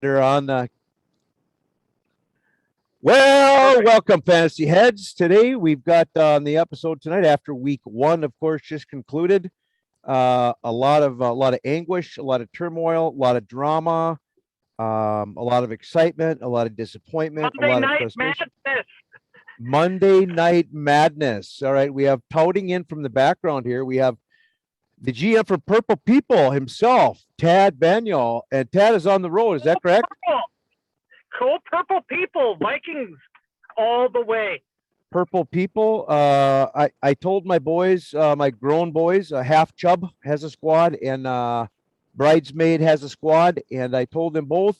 They're on. Well, Perfect. welcome, Fantasy Heads. Today we've got on the episode tonight after week one, of course, just concluded. A lot of anguish, a lot of turmoil, a lot of drama, a lot of excitement, a lot of disappointment, a Monday lot of Night frustration. Madness. Monday Night Madness. All right, we have touting in from the background here. We have the GM for Purple People himself, Tad Banyol, and Tad is on the road. Is that correct? Purple. Cool Purple People. Vikings all the way. Purple People. I told my boys, my grown boys, Half Chub has a squad and Bridesmaid has a squad, and I told them both.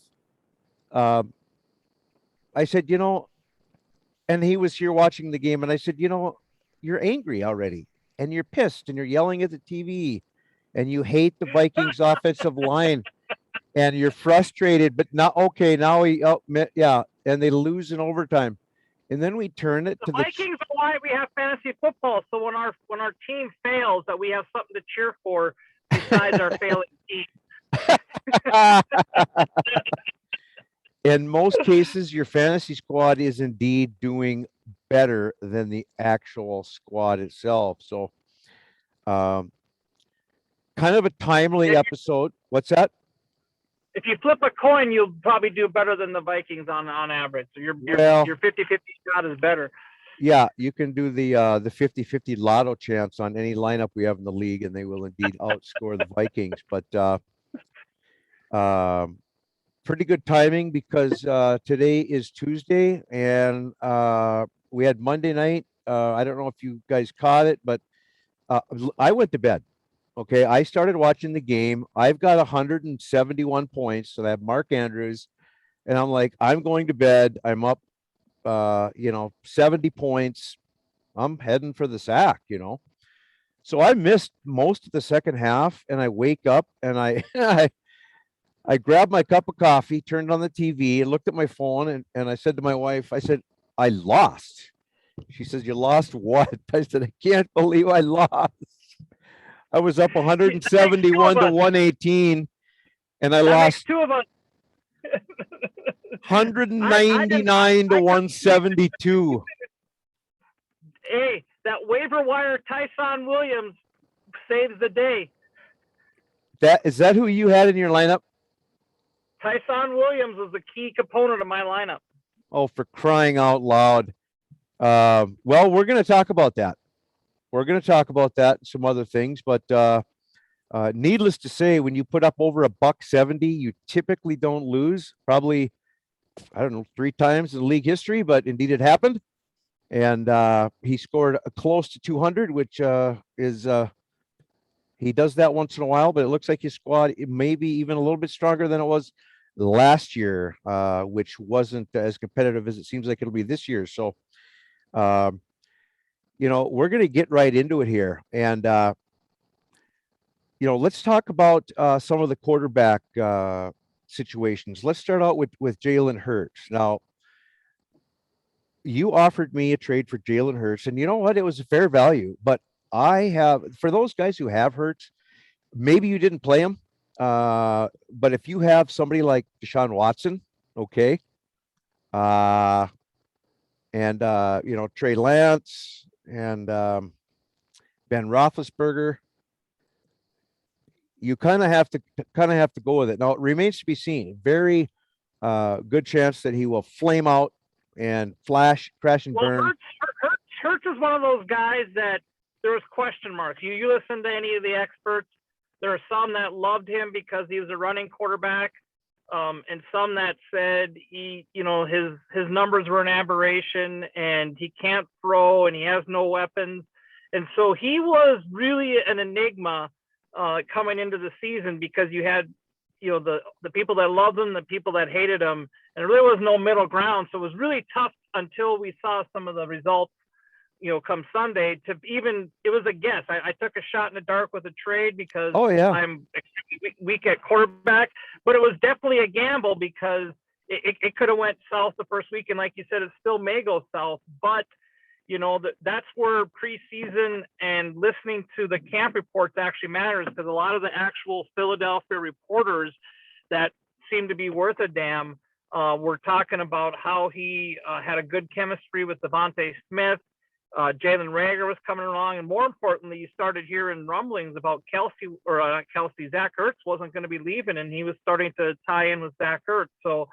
Uh, I said, and he was here watching the game, and I said, you're angry already, and you're pissed, and you're yelling at the TV, and you hate the Vikings offensive line, and you're frustrated, but not okay. Now yeah, and they lose in overtime, and then we turn it The to the. Vikings are why we have fantasy football. So when our team fails, that we have something to cheer for besides our failing team. In most cases, your fantasy squad is indeed doing better than the actual squad itself. So, um, kind of a timely If, episode. What's that? if you flip a coin, you'll probably do better than the Vikings on average. So your Well, your 50-50 shot is better. yeah, you can do the 50-50 lotto chance on any lineup we have in the league, and they will indeed outscore the Vikings. But um, pretty good timing because today is Tuesday, and we had Monday night. I don't know if you guys caught it, but I went to bed. Okay, I started watching the game. I've got 171 points, so I have Mark Andrews, and I'm like, I'm going to bed. I'm up, 70 points. I'm heading for the sack. So I missed most of the second half, and I wake up and I I grabbed my cup of coffee, turned on the TV, and looked at my phone, and I said to my wife, I said, I lost. She says, you lost what? I said, I can't believe I lost. I was up That makes two of 171 to us. 118, and I That makes lost two of us. I didn't. 199 to I got 172. that waiver wire Tyson Williams saves the day. That who you had in your lineup? Tyson Williams was the key component of my lineup. Oh, for crying out loud. Well, we're going to talk about that. We're going to talk about that and some other things, but needless to say, when you put up over a $170, you typically don't lose. Probably, I don't know, 3 times in league history, but indeed it happened. And he scored close to 200, which is he does that once in a while. But it looks like his squad may be even a little bit stronger than it was last year, which wasn't as competitive as it seems like it'll be this year. So, um, we're going to get right into it here, and let's talk about some of the quarterback situations. Let's start out with Jalen Hurts. Now, you offered me a trade for Jalen Hurts, and you know what? It was a fair value. But I have for those guys who have Hurts, maybe you didn't play him, but if you have somebody like Deshaun Watson, okay, uh, and Trey Lance and Ben Roethlisberger, you kind of have to go with it. Now it remains to be seen. Very good chance that he will flame out and flash, crash and Well, burn. Hurts is one of those guys that there was question marks. You listen to any of the experts. There are some that loved him because he was a running quarterback, and some that said his numbers were an aberration and he can't throw and he has no weapons, and so he was really an enigma coming into the season because you had the people that loved him, the people that hated him, and there really was no middle ground. So it was really tough until we saw some of the results, come Sunday. It was a guess. I took a shot in the dark with a trade because Oh yeah, I'm weak at quarterback, but it was definitely a gamble because it could have went south the first week, and like you said, it still may go south. But that's where preseason and listening to the camp reports actually matters, because a lot of the actual Philadelphia reporters that seem to be worth a damn. We're talking about how he had a good chemistry with Devontae Smith. Jalen Rager was coming along, and more importantly, you started hearing rumblings about Zach Ertz wasn't going to be leaving, and he was starting to tie in with Zach Ertz. So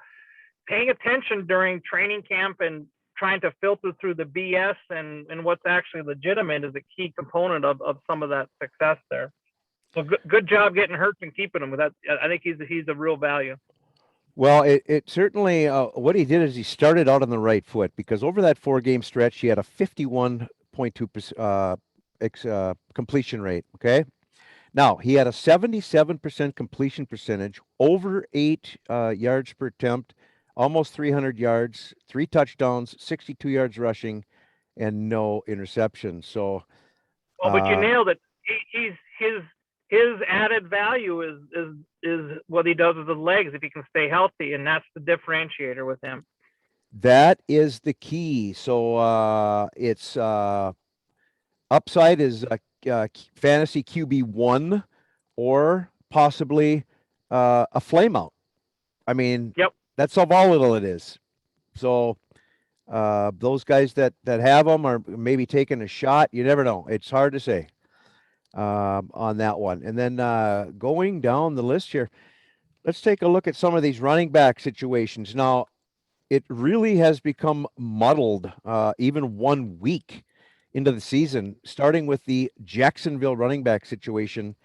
paying attention during training camp and trying to filter through the BS and what's actually legitimate is a key component of some of that success there. So good job getting Hurts and keeping him. With that, I think he's a real value. Well, it certainly, what he did is he started out on the right foot, because over that 4-game stretch, he had a 51.2% completion rate. Okay. Now he had a 77% completion percentage, over 8 yards per attempt, almost 300 yards, 3 touchdowns, 62 yards rushing, and no interceptions. So, Well, but you nailed it. His added value is what he does with his legs if he can stay healthy, and that's the differentiator with him. that is the key. So it's upside is fantasy QB1, or possibly a flame out. I mean, Yep. that's how volatile it is. So those guys that have them are maybe taking a shot. You never know. It's hard to say on that one. And then going down the list here, let's take a look at some of these running back situations. Now, it really has become muddled even 1 week into the season, starting with the Jacksonville running back situation,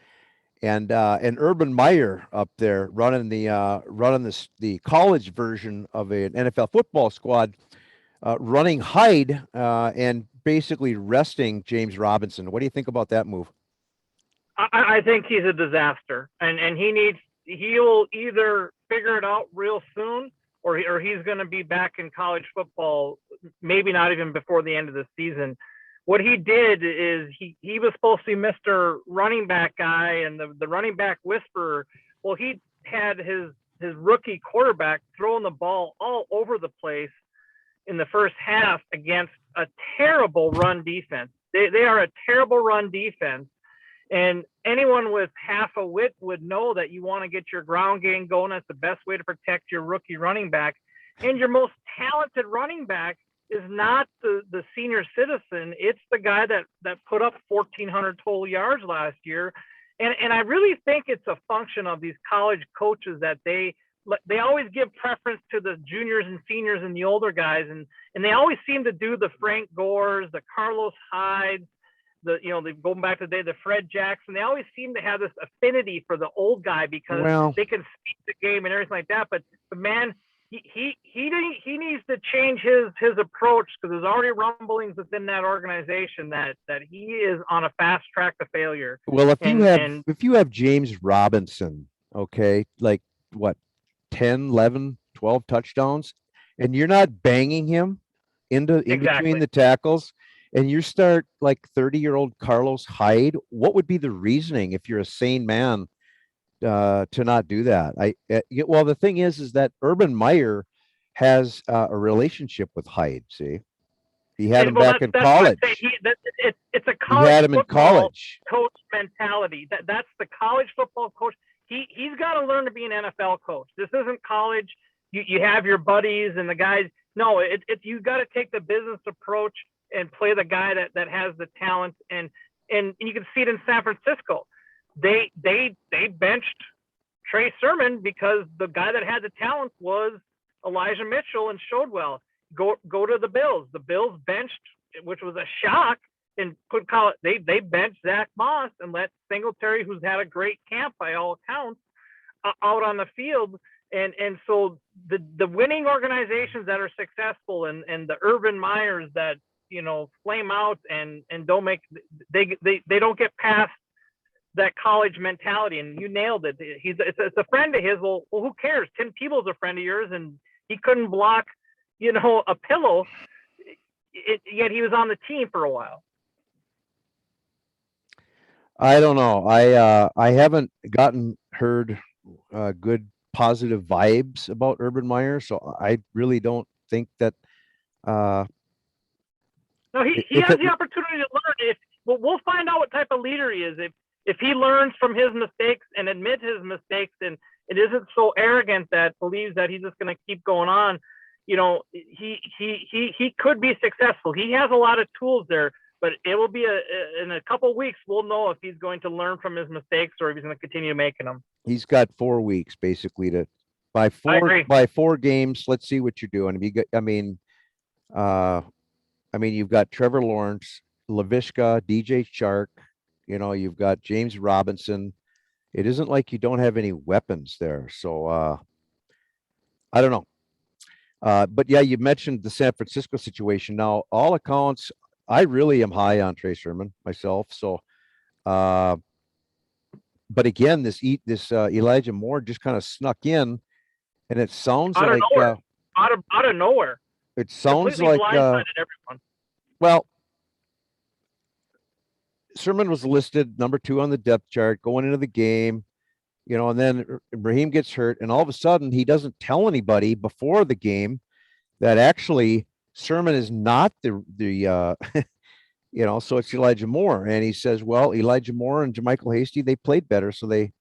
and Urban Meyer up there running the college version of an NFL football squad, running Hyde and basically resting James Robinson. What do you think about that move? I think he's a disaster, and he'll either figure it out real soon, or he's going to be back in college football, maybe not even before the end of the season. What he did is he was supposed to be Mr. Running Back guy and the running back whisperer. Well, he had his rookie quarterback throwing the ball all over the place in the first half against a terrible run defense. They are a terrible run defense. And anyone with half a wit would know that you want to get your ground game going. That's the best way to protect your rookie running back. And your most talented running back is not the senior citizen. It's the guy that put up 1,400 total yards last year. And I really think it's a function of these college coaches that they always give preference to the juniors and seniors and the older guys. And they always seem to do the Frank Gores, the Carlos Hydes, they've going back to the day, the Fred Jackson. They always seem to have this affinity for the old guy because they can speak the game and everything like that. But man, he needs to change his approach, because there's already rumblings within that organization that he is on a fast track to failure. Well, if you have James Robinson, okay, like what, 10, 11, 12 touchdowns, and you're not banging him in between the tackles, and you start like 30-year-old Carlos Hyde, what would be the reasoning if you're a sane man to not do that? Well, the thing is that Urban Meyer has a relationship with Hyde. See, he had him back in college. It's a college. He had him in college. Coach mentality. That's the college football coach. He's got to learn to be an NFL coach. This isn't college. You have your buddies and the guys. No, you got to take the business approach and play the guy that has the talent. And you can see it in San Francisco. They benched Trey Sermon because the guy that had the talent was Elijah Mitchell and showed well. Go to the Bills. The Bills benched, which was a shock, and they benched Zach Moss and let Singletary, who's had a great camp by all accounts, out on the field. And so the winning organizations that are successful and the Urban Meyers that flame out and don't they don't get past that college mentality. And you nailed it. It's a friend of his. Well, who cares? Tim Tebow's a friend of yours, and he couldn't block a pillow, yet he was on the team for a while. I don't know. I haven't heard good positive vibes about Urban Meyer, so I really don't think that. No, he has the opportunity to learn. We'll find out what type of leader he is. If he learns from his mistakes and admits his mistakes and it isn't so arrogant that believes that he's just going to keep going on. You know, he could be successful. He has a lot of tools there, but it will be in a couple of weeks we'll know if he's going to learn from his mistakes or if he's going to continue making them. He's got 4 weeks basically to by four games. Let's see what you're doing. If you got, you've got Trevor Lawrence, LaVishka, DJ Chark. You know, you've got James Robinson. It isn't like you don't have any weapons there. So I don't know. But yeah, you mentioned the San Francisco situation. Now, all accounts, I really am high on Trey Sermon myself. So, but again, this Elijah Moore just kind of snuck in, and it sounds out like out of nowhere. It sounds completely like blindsided everyone. Well, Sermon was listed number 2 on the depth chart going into the game. You know, and then Raheem gets hurt, and all of a sudden he doesn't tell anybody before the game that actually Sermon is not the you know, so it's Elijah Moore, and he says, well, Elijah Moore and JaMychal Hasty, they played better, so they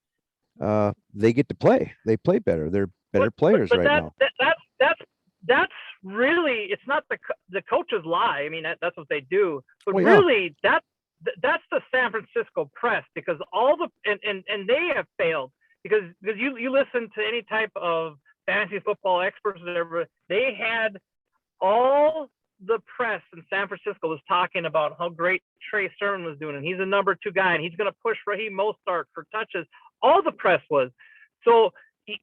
get to play. They play better. They're better players right now. That's really, it's not the coaches lie. I mean, that's what they do, but well, really that's the San Francisco press, because all the and they have failed because you listen to any type of fantasy football experts or whatever, they had all the press in San Francisco was talking about how great Trey Sermon was doing, and he's a number 2 guy, and he's going to push Raheem Mostert for touches. All the press was. So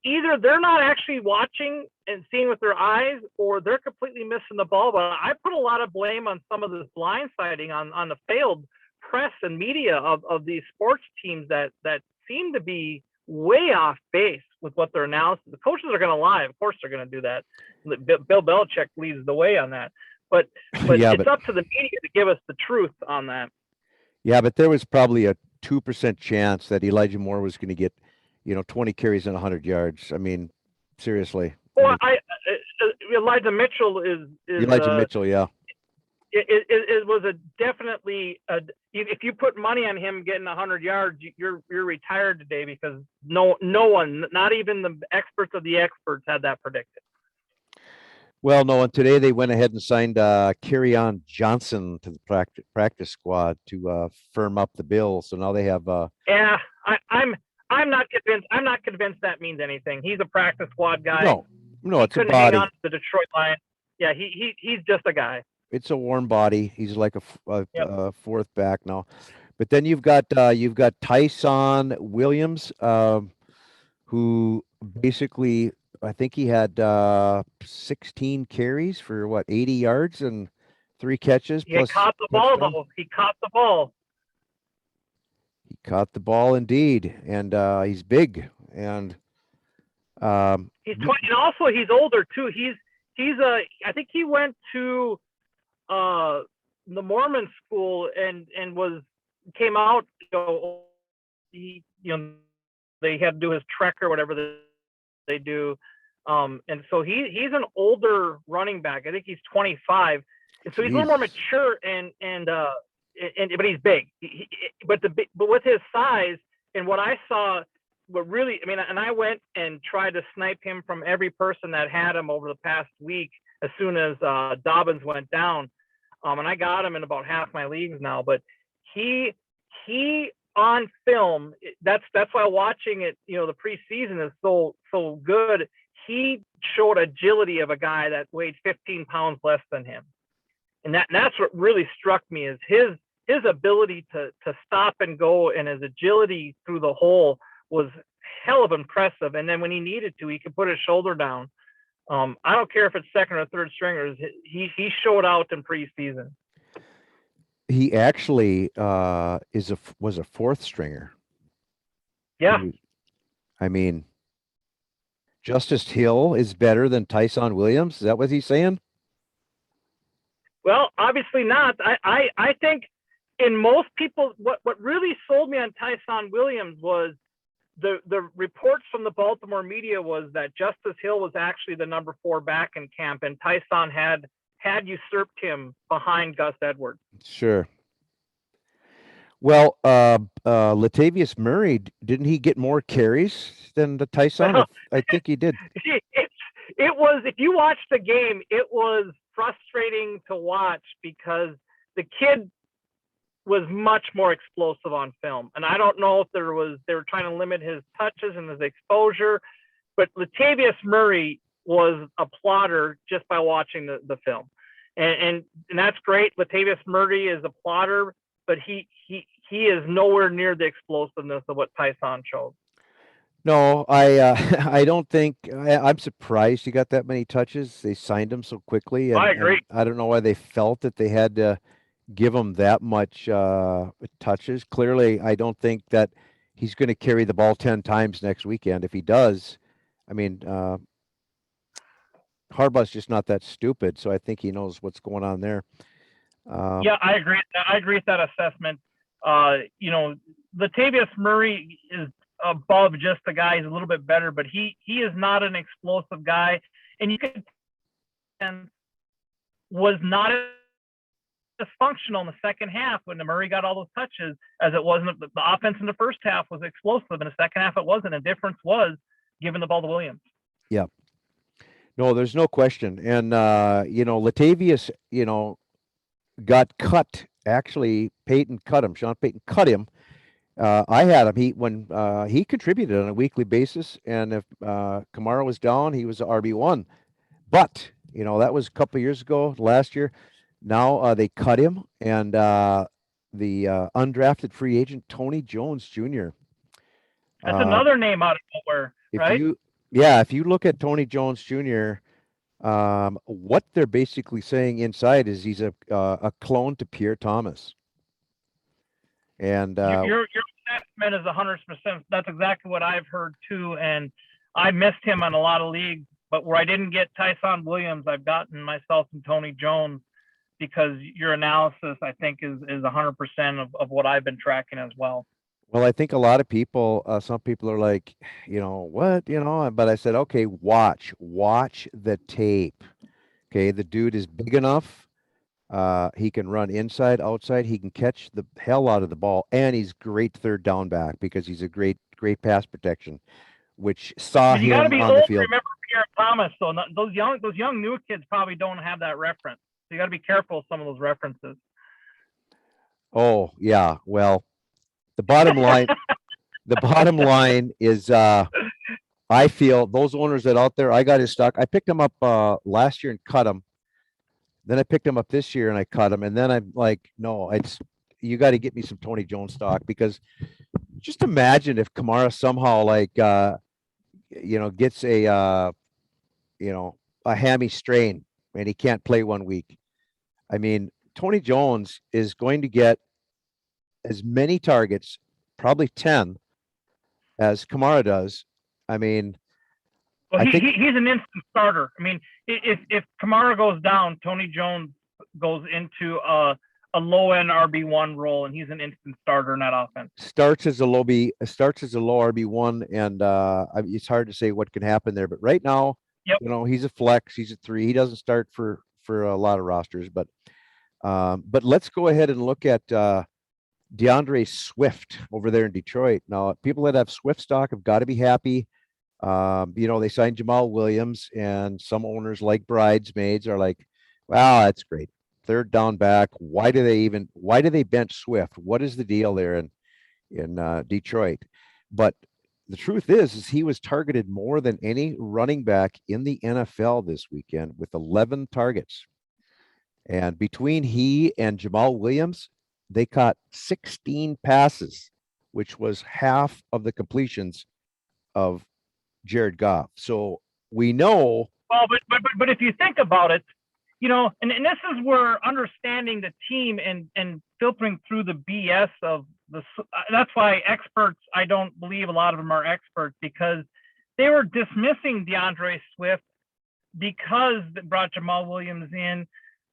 either they're not actually watching and seeing with their eyes, or they're completely missing the ball. But I put a lot of blame on some of this blindsiding on the failed press and media of these sports teams that seem to be way off base with what their analysis. The coaches are going to lie. Of course they're going to do that. Bill Belichick leads the way on that. But it's up to the media to give us the truth on that. Yeah, but there was probably a 2% chance that Elijah Moore was going to get, 20 carries and 100 yards. I mean, seriously. Well, Elijah Mitchell is Elijah Mitchell, yeah. It was definitely if you put money on him getting 100 yards, you're retired today, because no one, not even the experts of the experts, had that predicted. Well, no, and today they went ahead and signed Kerryon Johnson to the practice squad to firm up the bill. So now they have. Yeah, I'm not convinced. I'm not convinced that means anything. He's a practice squad guy. No, it's a body. Hang on to the Detroit Lions. Yeah, he's just a guy. It's a warm body. He's like a fourth back now. But then you've got Tyson Williams, who basically, I think he had 16 carries for 80 yards and 3 catches. He caught the ball, though. He caught the ball. He caught the ball indeed, and he's big, and he's 20, and also he's older too. I think he went to the Mormon school and came out. They had to do his trek or whatever they do, and so he's an older running back. I think he's 25, and so he's a little more mature but he's big. But with his size and what I saw, and I went and tried to snipe him from every person that had him over the past week as soon as Dobbins went down, and I got him in about half my leagues now. But he on film, that's why watching it, the preseason is so good. He showed agility of a guy that weighed 15 pounds less than him. And that's what really struck me, is his ability to stop and go, and his agility through the hole was hell of impressive. And then when he needed to, he could put his shoulder down. I don't care if it's second or third stringers. He showed out in preseason. He actually was a fourth stringer. Yeah. I mean, Justice Hill is better than Tyson Williams. Is that what he's saying? Well, obviously not. I think in most people, what really sold me on Tyson Williams was the reports from the Baltimore media was that Justice Hill was actually the number 4 back in camp, and Tyson had usurped him behind Gus Edwards. Sure. Well, Latavius Murray, didn't he get more carries than the Tyson? Well, I think he did. it was, if you watch the game, it was frustrating to watch because the kid was much more explosive on film. And I don't know if they were trying to limit his touches and his exposure, but Latavius Murray was a plotter just by watching the film. And that's great. Latavius Murray is a plotter, but he is nowhere near the explosiveness of what Tyson showed. No, I don't think I'm surprised he got that many touches. They signed him so quickly, I and agree. I don't know why they felt that they had to give him that much touches. Clearly, I don't think that he's going to carry the ball 10 times next weekend. If he does, I mean, Harbaugh's just not that stupid, so I think he knows what's going on there. Yeah, I agree. I agree with that assessment. Latavius Murray is above just the guy. He's a little bit better, but he is not an explosive guy. And you could was not as functional in the second half when Murray got all those touches as it wasn't. The offense in the first half was explosive. In the second half, it wasn't. The difference was giving the ball to Williams. Yeah. No, there's no question. And, Latavius, got cut. Actually, Peyton cut him. Sean Payton cut him. I had him. He contributed on a weekly basis, and if Kamara was down, he was RB1. But that was a couple of years ago, last year. Now they cut him, and the undrafted free agent Tony Jones Jr. That's another name out of nowhere, right? If you look at Tony Jones Jr., what they're basically saying inside is he's a clone to Pierre Thomas. And your assessment is 100%. That's exactly what I've heard too. And I missed him on a lot of leagues, but where I didn't get Tyson Williams, I've gotten myself and Tony Jones because your analysis, I think, is 100% of what I've been tracking as well. Well, I think a lot of people, some people are like, what, but I said, okay, watch the tape. Okay. The dude is big enough. He can run inside, outside. He can catch the hell out of the ball, and he's great third down back because he's a great pass protection, which saw you got to him be on old the field. To remember Pierre Thomas, so those young new kids probably don't have that reference. So you got to be careful of some of those references. Oh yeah, well, the bottom line is, I feel those owners that out there, I got his stock. I picked him up last year and cut him. Then I picked him up this year and I cut him. And then I'm like, no, you got to get me some Tony Jones stock, because just imagine if Kamara somehow gets a hammy strain and he can't play 1 week. I mean, Tony Jones is going to get as many targets, probably 10, as Kamara does. I mean, well, he's an instant starter. I mean, if Kamara goes down, Tony Jones goes into a low-end RB1 role, and he's an instant starter in that offense. Starts as a low RB1, and it's hard to say what can happen there. But right now, yep. He's a flex. He's a 3. He doesn't start for a lot of rosters. But let's go ahead and look at DeAndre Swift over there in Detroit. Now, people that have Swift stock have got to be happy. They signed Jamal Williams, and some owners, like bridesmaids, are like, wow, that's great. Third down back. Why do they bench Swift? What is the deal there in Detroit? But the truth is he was targeted more than any running back in the NFL this weekend with 11 targets. And between he and Jamal Williams, they caught 16 passes, which was half of the completions of Jared Goff. So we know. Well, but if you think about it, and this is where understanding the team and filtering through the BS of that's why experts, I don't believe a lot of them are experts, because they were dismissing DeAndre Swift because they brought Jamal Williams in.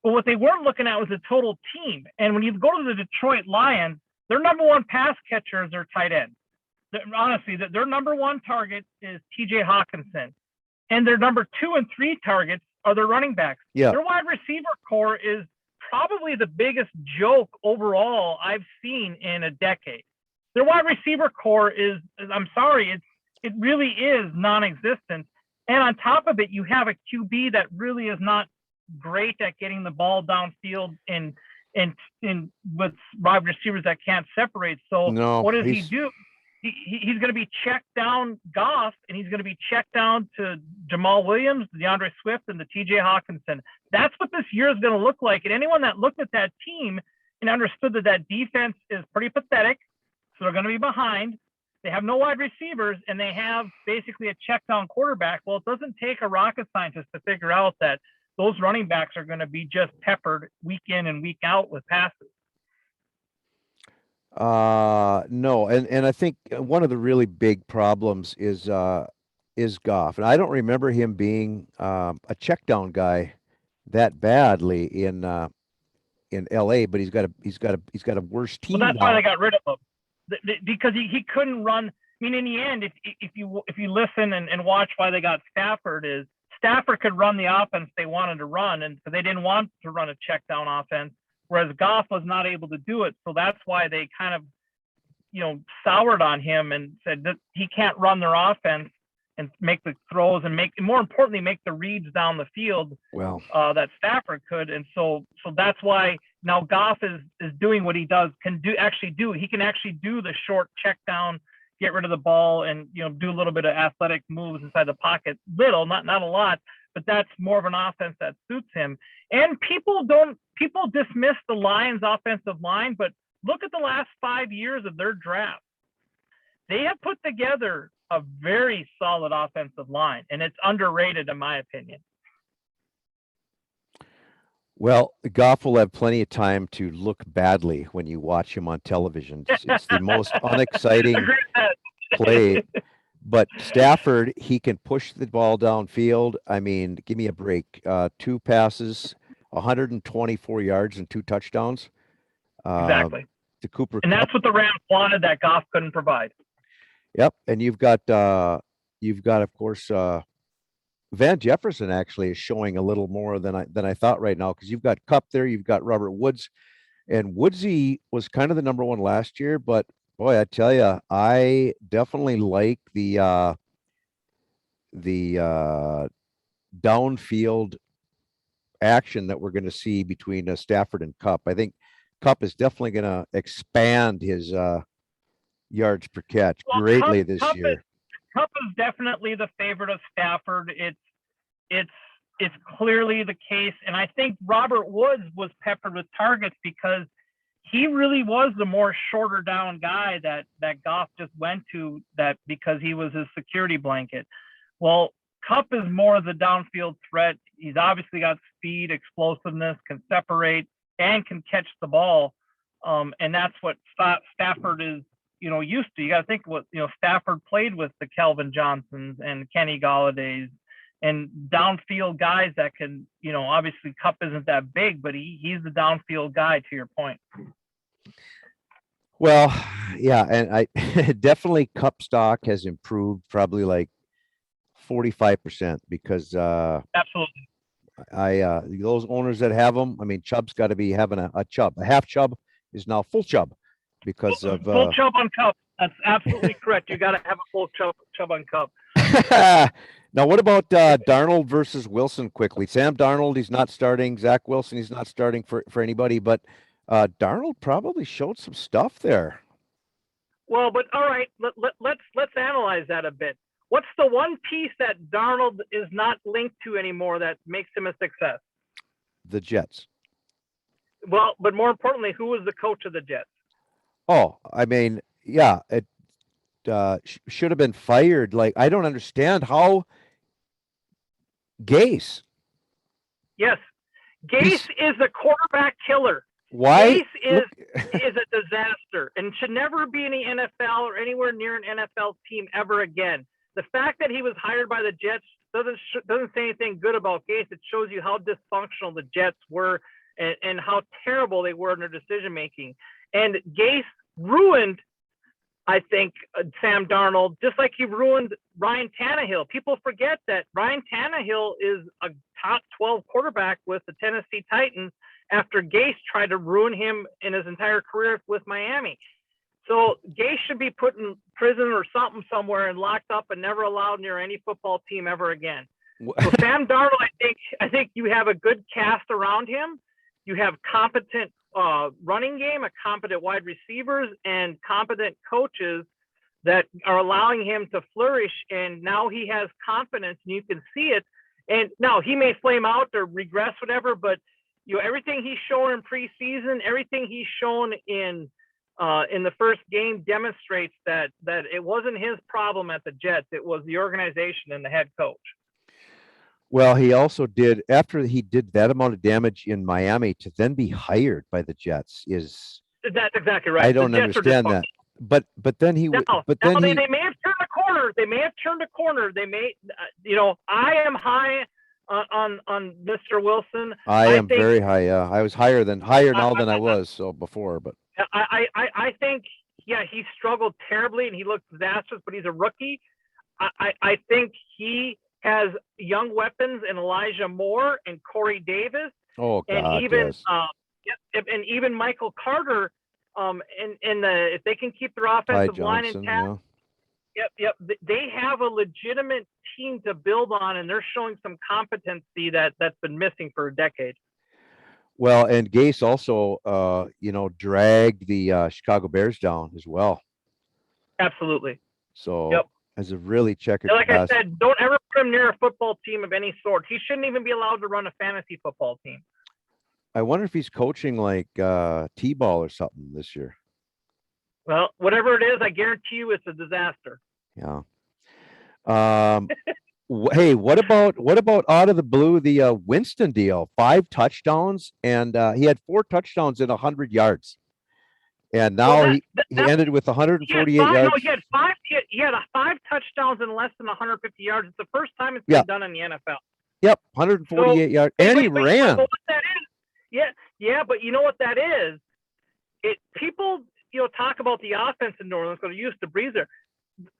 But what they weren't looking at was the total team. And when you go to the Detroit Lions, their number one pass catcher is their tight end. Honestly, their number one target is TJ Hawkinson. And their number 2 and 3 targets are their running backs. Yeah. Their wide receiver core is probably the biggest joke overall I've seen in a decade. Their wide receiver core I'm sorry, it really is non-existent. And on top of it, you have a QB that really is not great at getting the ball downfield and with wide receivers that can't separate. So No, what does he do? He's going to be checked down Goff, and he's going to be checked down to Jamal Williams, DeAndre Swift, and the TJ Hawkinson. That's what this year is going to look like. And anyone that looked at that team and understood that defense is pretty pathetic, so they're going to be behind. They have no wide receivers, and they have basically a check down quarterback. Well, it doesn't take a rocket scientist to figure out that those running backs are going to be just peppered week in and week out with passes. No, and I think one of the really big problems is Goff, and I don't remember him being a check down guy that badly in LA, but he's got a worse team. Well, that's why they got rid of him, because he couldn't run. I mean, in the end, if you listen and watch why they got Stafford, is Stafford could run the offense they wanted to run, and so they didn't want to run a check down offense. Whereas Goff was not able to do it. So that's why they kind of, soured on him and said that he can't run their offense and make the throws and more importantly, make the reads down the field. Well, that Stafford could. And so that's why now Goff is doing what he can actually do. He can actually do the short check down, get rid of the ball, and, do a little bit of athletic moves inside the pocket. Not a lot, but that's more of an offense that suits him. And people dismiss the Lions offensive line, but look at the last 5 years of their draft. They have put together a very solid offensive line, and it's underrated in my opinion. Well, Goff will have plenty of time to look badly when you watch him on television. It's the most unexciting play. But Stafford, he can push the ball downfield. I mean, give me a break. 2 passes, 124 yards and 2 touchdowns. Exactly. To Cooper And that's what the Rams wanted that Goff couldn't provide. Yep. And you've got, of course, Van Jefferson actually is showing a little more than I thought right now, because you've got Kupp there, you've got Robert Woods, and Woodsy was kind of the number one last year, but boy, I tell you, I definitely like the downfield action that we're going to see between Stafford and Kupp. I think Kupp is definitely going to expand his yards per catch greatly this year. Kupp is definitely the favorite of Stafford. It's clearly the case, and I think Robert Woods was peppered with targets because he really was the more shorter down guy that Goff just went to, that because he was his security blanket. Well, Kupp is more of the downfield threat. He's obviously got speed, explosiveness, can separate, and can catch the ball. And that's what Stafford is, used to. You got to think what, Stafford played with the Calvin Johnsons and Kenny Galladay's and downfield guys that can, obviously Kupp isn't that big, but he's the downfield guy, to your point. Well, yeah, and I definitely Kupp stock has improved probably like 45% because absolutely. Those owners that have them, I mean, Chubb's got to be having a Chubb. A half Chubb is now full Chubb because of full Chubb on Kupp. That's absolutely correct. You got to have a full Chubb on Kupp. Now, what about Darnold versus Wilson quickly? Sam Darnold, he's not starting. Zach Wilson, he's not starting for anybody, but Darnold probably showed some stuff there. Well, but all right, let's analyze that a bit. What's the one piece that Darnold is not linked to anymore that makes him a success? The Jets. Well, but more importantly, who was the coach of the Jets? Oh, I mean, yeah, it should have been fired. Like, I don't understand how Gase. Yes, Gase is the quarterback killer. Why? Gase is a disaster and should never be in the NFL or anywhere near an NFL team ever again. The fact that he was hired by the Jets doesn't say anything good about Gase. It shows you how dysfunctional the Jets were and how terrible they were in their decision making. And Gase ruined, I think, Sam Darnold, just like he ruined Ryan Tannehill. People forget that Ryan Tannehill is a top 12 quarterback with the Tennessee Titans, after Gase tried to ruin him in his entire career with Miami. So Gase should be put in prison or something somewhere and locked up and never allowed near any football team ever again. So Sam Darnold, I think you have a good cast around him. You have competent running game, a competent wide receivers, and competent coaches that are allowing him to flourish. And now he has confidence, and you can see it. And now he may flame out or regress, whatever, but everything he's shown in preseason, everything he's shown in the first game demonstrates that it wasn't his problem at the Jets. It was the organization and the head coach. Well, he also did, after he did that amount of damage in Miami, to then be hired by the Jets is. That's exactly right. I don't understand that. But then he would. But then they may have turned a corner. They may have turned a corner. They may, I am high on Mr. Wilson. I am very high. Yeah, I was higher now than I was so before. But I think, yeah, he struggled terribly and he looked disastrous. But he's a rookie. I think he has young weapons in Elijah Moore and Corey Davis. Oh, God, and even yes. And even Michael Carter. If they can keep their offensive line intact, yep. They have a legitimate team to build on, and they're showing some competency that's been missing for a decade. Well, and Gase also, dragged the Chicago Bears down as well. Absolutely. So, yep. As a really checkered like past. I said, don't ever put him near a football team of any sort. He shouldn't even be allowed to run a fantasy football team. I wonder if he's coaching like T-ball or something this year. Well, whatever it is, I guarantee you it's a disaster. Yeah. Hey, what about out of the blue, the Winston deal? 5 touchdowns, and he had 4 touchdowns in 100 yards. And now he ended with 148 yards. No, he had 5 touchdowns in less than 150 yards. It's the first time it's been done in the NFL. Yep, 148 yards. And he ran. What that is, yeah, but you know what that is? People, talk about the offense in New Orleans because they're used to Brees there.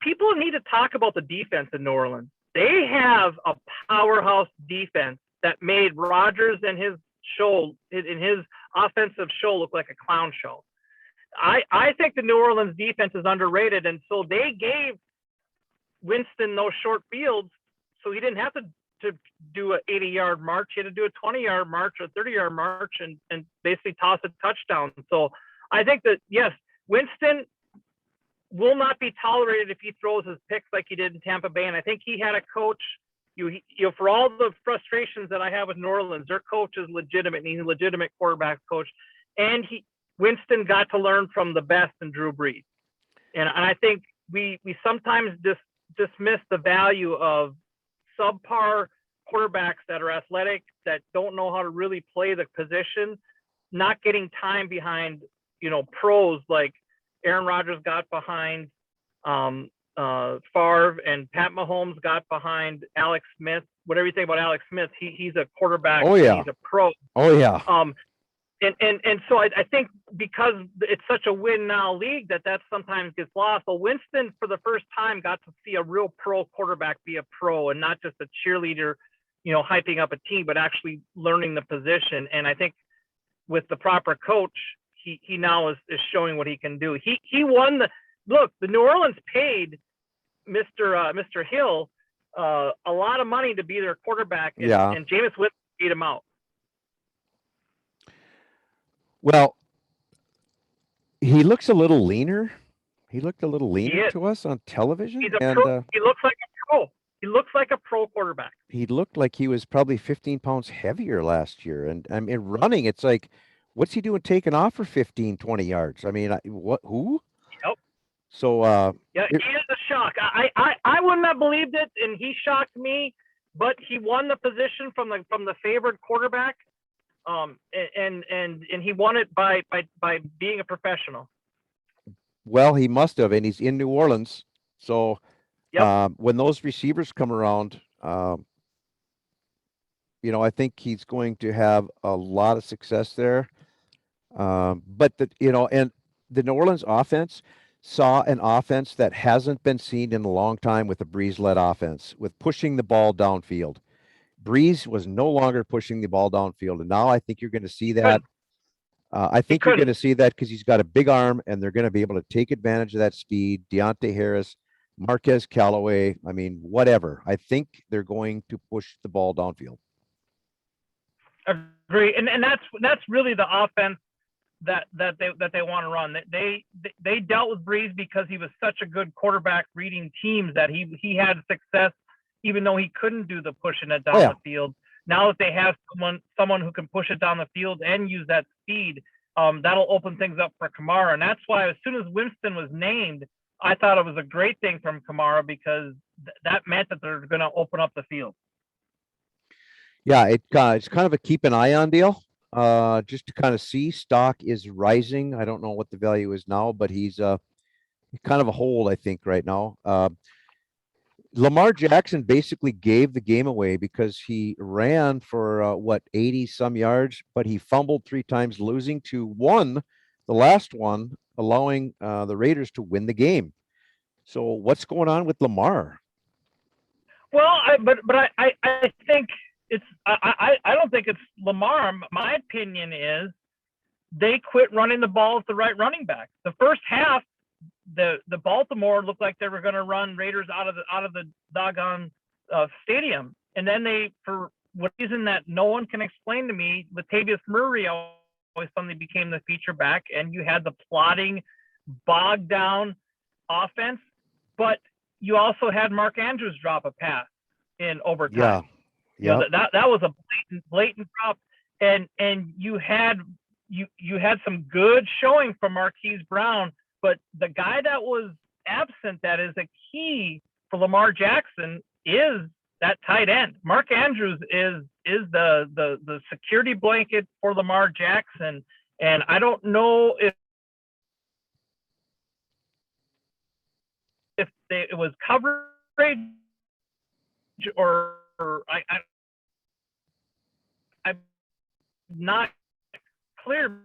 People need to talk about the defense in New Orleans. They have a powerhouse defense that made Rodgers and his offensive show look like a clown show. I think the New Orleans defense is underrated, and so they gave Winston those short fields, so he didn't have to do an 80-yard march. He had to do a 20-yard march or a 30-yard march and basically toss a touchdown. So I think that, yes, Winston will not be tolerated if he throws his picks like he did in Tampa Bay. And I think he had a coach, for all the frustrations that I have with New Orleans, their coach is legitimate, and he's a legitimate quarterback coach. And Winston got to learn from the best in Drew Brees. And I think we sometimes dismiss the value of subpar quarterbacks that are athletic, that don't know how to really play the position, not getting time behind, pros like Aaron Rodgers got behind Favre, and Pat Mahomes got behind Alex Smith. Whatever you think about Alex Smith, he's a quarterback. Oh, yeah. He's a pro. Oh, yeah. And so I think because it's such a win now league that sometimes gets lost. So Winston, for the first time, got to see a real pro quarterback be a pro and not just a cheerleader, hyping up a team, but actually learning the position. And I think with the proper coach, he now is showing what he can do. He won the New Orleans paid Mr. Hill a lot of money to be their quarterback, and Jameis Winston beat him out. Well, he looks a little leaner. He looked a little leaner to us on television. He's a pro. He looks like a pro. He looks like a pro quarterback. He looked like he was probably 15 pounds heavier last year. And I mean, running, it's like, what's he doing taking off for 15, 20 yards? I mean, who? Yep. So, he is a shock. I wouldn't have believed it, and he shocked me, but he won the position from the favored quarterback. And he won it by being a professional. Well, he must have, and he's in New Orleans. So when those receivers come around, I think he's going to have a lot of success there. But and the New Orleans offense saw an offense that hasn't been seen in a long time with a Brees-led offense, with pushing the ball downfield. Breeze was no longer pushing the ball downfield, and now I think you're going to see that. Couldn't. I He think you're going couldn't. to see that because he's got a big arm, and they're going to be able to take advantage of that speed. Deontay Harris, Marquez Callaway, I mean, whatever. I think they're going to push the ball downfield. Agree. And that's really the offense that they want to run. They dealt with Breeze because he was such a good quarterback reading teams that he had success even though he couldn't do the pushing it down the field. Now that they have someone who can push it down the field and use that speed, that'll open things up for Kamara. And that's why as soon as Winston was named, I thought it was a great thing from Kamara because that meant that they're going to open up the field. Yeah, it's kind of a keep an eye on deal. Just to kind of see, stock is rising. I don't know what the value is now, but he's kind of a hold, I think, right now. Lamar Jackson basically gave the game away because he ran for 80 some yards, but he fumbled 3 times, losing to one, the last one, allowing the Raiders to win the game. So what's going on with Lamar? Well, I think it's I don't think it's Lamar. My opinion is they quit running the ball with the right running back. The first half, the Baltimore looked like they were going to run Raiders out of the doggone stadium, and then they, for what reason that no one can explain to me, Latavius Murray always suddenly became the feature back, and you had the plotting, bogged down offense, but you also had Mark Andrews drop a pass in overtime. Yeah. You know, that was a blatant drop, and you had some good showing from Marquise Brown, but the guy that was absent that is a key for Lamar Jackson is that tight end. Mark Andrews is the security blanket for Lamar Jackson, and I don't know if it was coverage or I'm not clear,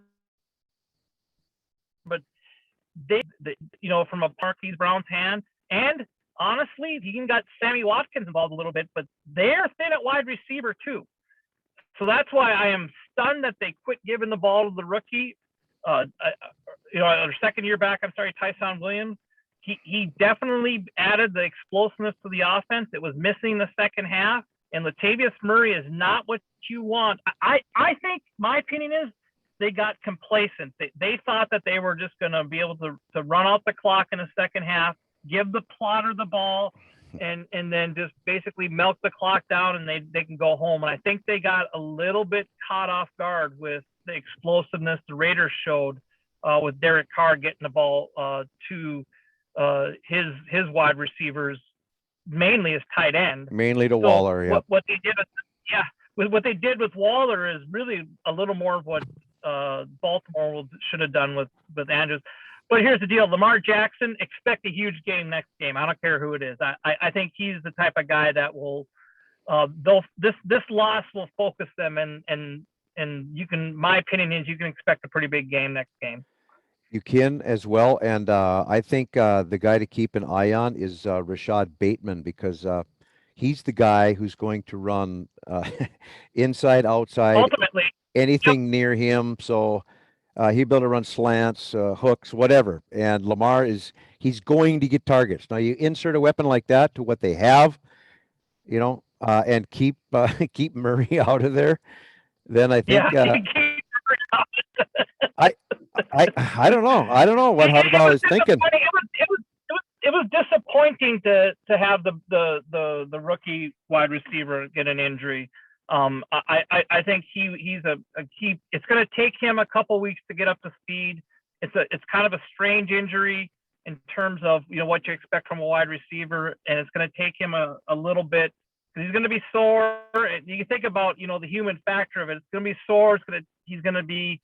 but from a Marquise Brown's hand, and honestly, he even got Sammy Watkins involved a little bit, but they're thin at wide receiver too. So that's why I am stunned that they quit giving the ball to the rookie, our second year back. I'm sorry, Tyson Williams. He definitely added the explosiveness to the offense. It was missing the second half, and Latavius Murray is not what you want. I think my opinion is they got complacent. They thought that they were just going to be able to run out the clock in the second half, give the plotter the ball, and then just basically milk the clock down, and they can go home. And I think they got a little bit caught off guard with the explosiveness the Raiders showed with Derek Carr getting the ball to his wide receivers, mainly his tight end. Mainly to Waller, yeah. What they did, what they did with Waller is really a little more of what Baltimore should have done with Andrews. But here's the deal: Lamar Jackson, expect a huge game next game. I don't care who it is. I think he's the type of guy that will. This loss will focus them, and you can. My opinion is you can expect a pretty big game next game. You can as well, and I think the guy to keep an eye on is Rashad Bateman, because he's the guy who's going to run inside, outside, Ultimately, anything near him. So he'll be able to run slants, hooks, whatever. And Lamar he's going to get targets. Now you insert a weapon like that to what they have, and keep Murray out of there. Then I think I don't know. I don't know what Harbaugh is thinking. It was disappointing to have the rookie wide receiver get an injury. I think he's a key. It's going to take him a couple weeks to get up to speed. It's kind of a strange injury in terms of what you expect from a wide receiver, and it's going to take him a little bit. He's going to be sore. You think about the human factor of it. It's going to be sore. He's going to be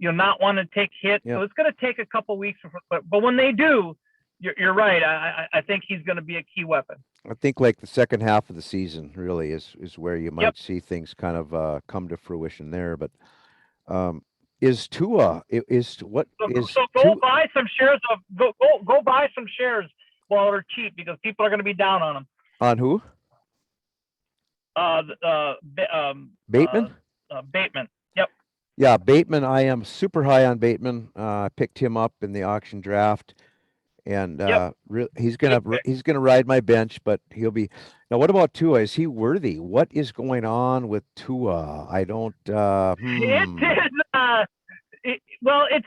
not want to take hits. Yeah. So it's going to take a couple weeks. But when they do, you're right. I think he's going to be a key weapon. I think like the second half of the season really is where you might see things kind of come to fruition there. But is Tua go buy some shares of go buy some shares while they're cheap, because people are going to be down on them. On who? Bateman? Bateman. Yep. Yeah, Bateman. I am super high on Bateman. I picked him up in the auction draft, and Yep. he's gonna ride my bench, but he'll be. Now, what about Tua? Is he worthy? What is going on with Tua? I don't. It is. Well, it's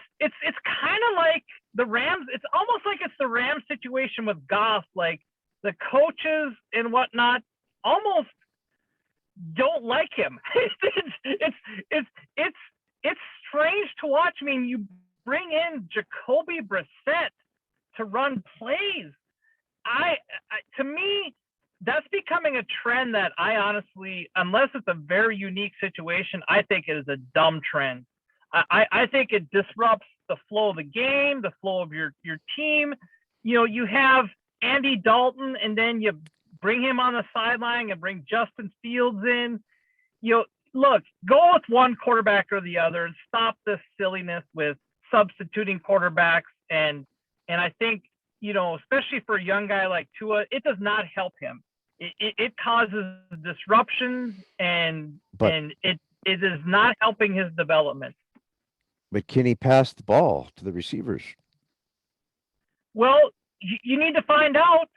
kind of like the Rams. It's almost like it's the Rams situation with Goff. Like the coaches and whatnot almost don't like him. It's strange to watch. I mean, you bring in Jacoby Brissett to run plays. To me, that's becoming a trend that I honestly, unless it's a very unique situation, I think it is a dumb trend. I think it disrupts the flow of the game, the flow of your team. You know, you have Andy Dalton, and then you bring him on the sideline and bring Justin Fields in. You know, look, go with one quarterback or the other and stop this silliness with substituting quarterbacks. And I think, you know, especially for a young guy like Tua, it does not help him. It causes disruptions, and it is not helping his development. But can he pass the ball to the receivers? Well, you need to find out.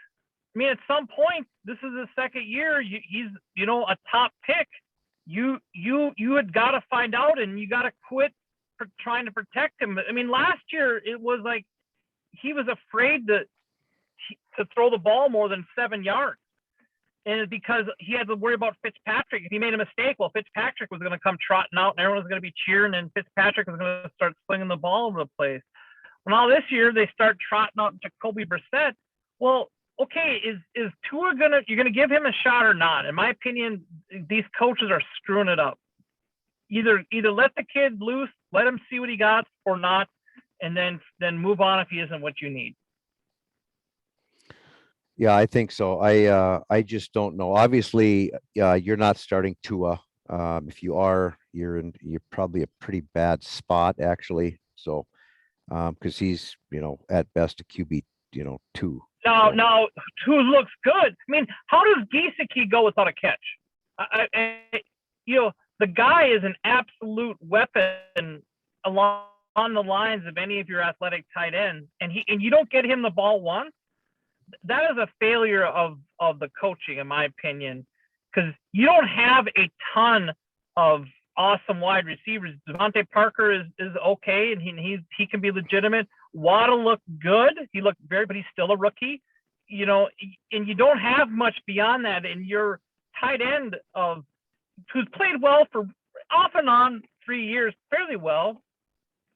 I mean, at some point, this is his second year. He's, you know, a top pick. You had got to find out, and you got to quit trying to protect him. I mean, last year it was like he was afraid to throw the ball more than 7 yards. And it's because he had to worry about Fitzpatrick. If he made a mistake, well, Fitzpatrick was going to come trotting out and everyone was going to be cheering, and Fitzpatrick was going to start slinging the ball over the place. Well, now this year they start trotting out Jacoby Brissett. Well, okay, is Tua you're going to give him a shot or not? In my opinion, these coaches are screwing it up. Either let the kid loose, let him see what he got or not, and then move on if he isn't what you need. Yeah, I think so. I just don't know. Obviously, you're not starting Tua. If you are, you're probably a pretty bad spot actually. So, because he's, you know, at best a QB, you know, 2. Now, Tua looks good. I mean, how does Gesicki go without a catch? You know, the guy is an absolute weapon along the lines of any of your athletic tight ends, and you don't get him the ball once. That is a failure of the coaching, in my opinion, because you don't have a ton of awesome wide receivers. Devontae Parker is okay, and he can be legitimate. Waddle looked good. He looked but he's still a rookie, you know, and you don't have much beyond that. And your tight end who's played well for off and on 3 years, fairly well.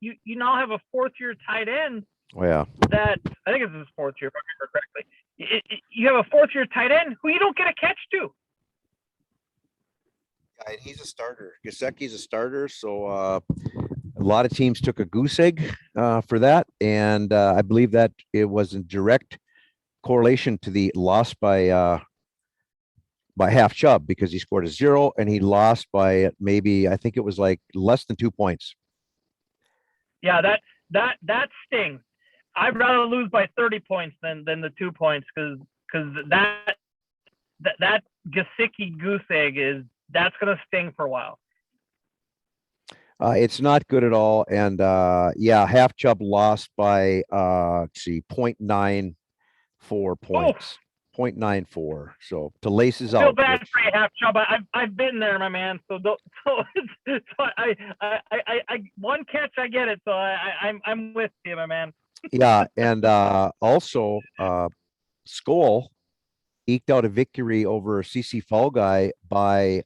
You now have a 4th-year tight end. Oh, yeah. That I think it's his 4th year, if I remember correctly. You have a 4th-year tight end who you don't get a catch to. Yeah, and he's a starter. Gesicki's a starter, so a lot of teams took a goose egg for that, and I believe that it was in direct correlation to the loss by half Chubb, because he scored a 0 and he lost by maybe, I think it was like less than 2 points. Yeah, that stings. I'd rather lose by 30 points than the 2 points, because that Gesicki goose egg that's going to sting for a while. It's not good at all, and yeah, half Chubb lost by 0.94 points. 0.94. So to laces out. Feel bad for you, half Chubb. I've been there, my man. So I one catch, I get it. So I'm with you, my man. Yeah, and also Skoll eked out a victory over CC Fall Guy by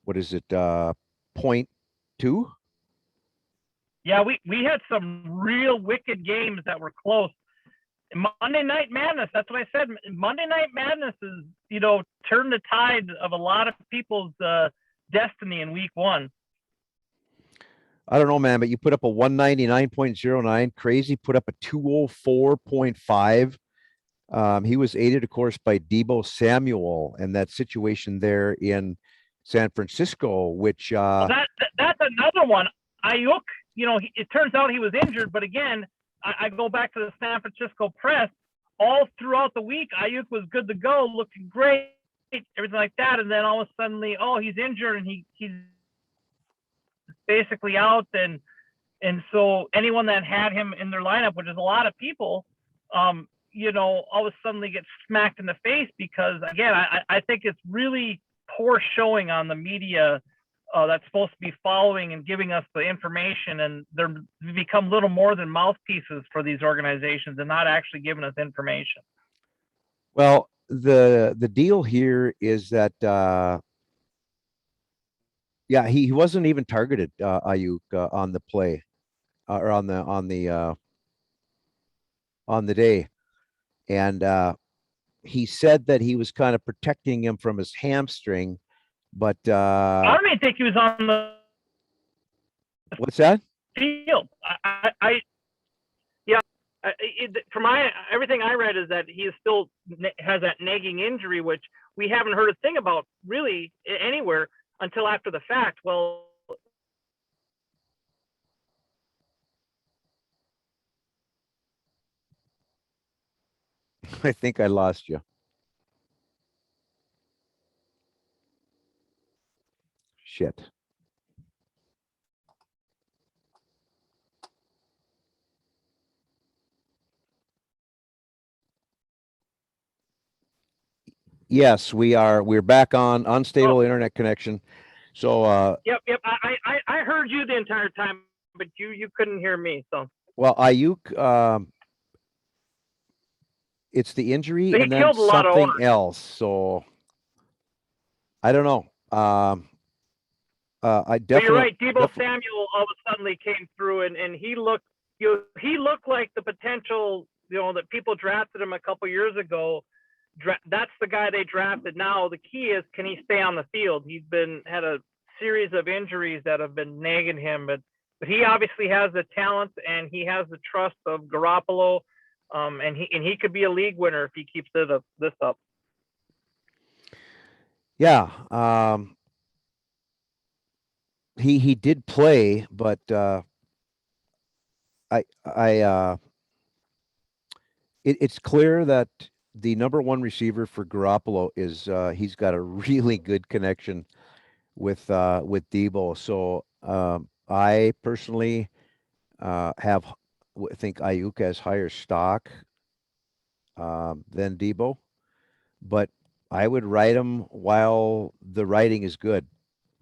what is it, 0.2? Yeah, we had some real wicked games that were close. Monday Night Madness, that's what I said. Monday Night Madness is, you know, turned the tide of a lot of people's destiny in week 1. I don't know, man, but you put up a 199.09. Crazy put up a 204.5. He was aided, of course, by Deebo Samuel and that situation there in San Francisco, which that's another one. Ayuk, you know, it turns out he was injured, but again, I go back to the San Francisco press. All throughout the week, Ayuk was good to go, looking great. everything like that, and then all of a sudden, oh, he's injured and he's basically out, and so anyone that had him in their lineup, which is a lot of people, all of a sudden they get smacked in the face because, again, I think it's really poor showing on the media that's supposed to be following and giving us the information, and they're become little more than mouthpieces for these organizations and not actually giving us information. Well, the deal here is that yeah, he wasn't even targeted, Ayuk, on the play or on the day, and he said that he was kind of protecting him from his hamstring, but I don't even think he was on the what's that? field. From everything I read is that he still has that nagging injury, which we haven't heard a thing about really anywhere until after the fact. Well, I think I lost you. Shit. Yes, we are. We're back on unstable internet connection. So yep. I heard you the entire time, but you couldn't hear me. So well, Ayuk, it's the injury he and then killed a lot of something owners. else. So I don't know. I But you're definitely. right. Debo Samuel all of a sudden came through, and he looked like the potential, that people drafted him a couple years ago. That's the guy they drafted. Now the key is, can he stay on the field? He's had a series of injuries that have been nagging him, but he obviously has the talent and he has the trust of Garoppolo, and he could be a league winner if he keeps this up. Yeah. He did play, but it's clear that the number one receiver for Garoppolo is he's got a really good connection with Debo. So I personally think Ayuk has higher stock than Debo, but I would ride him while the riding is good.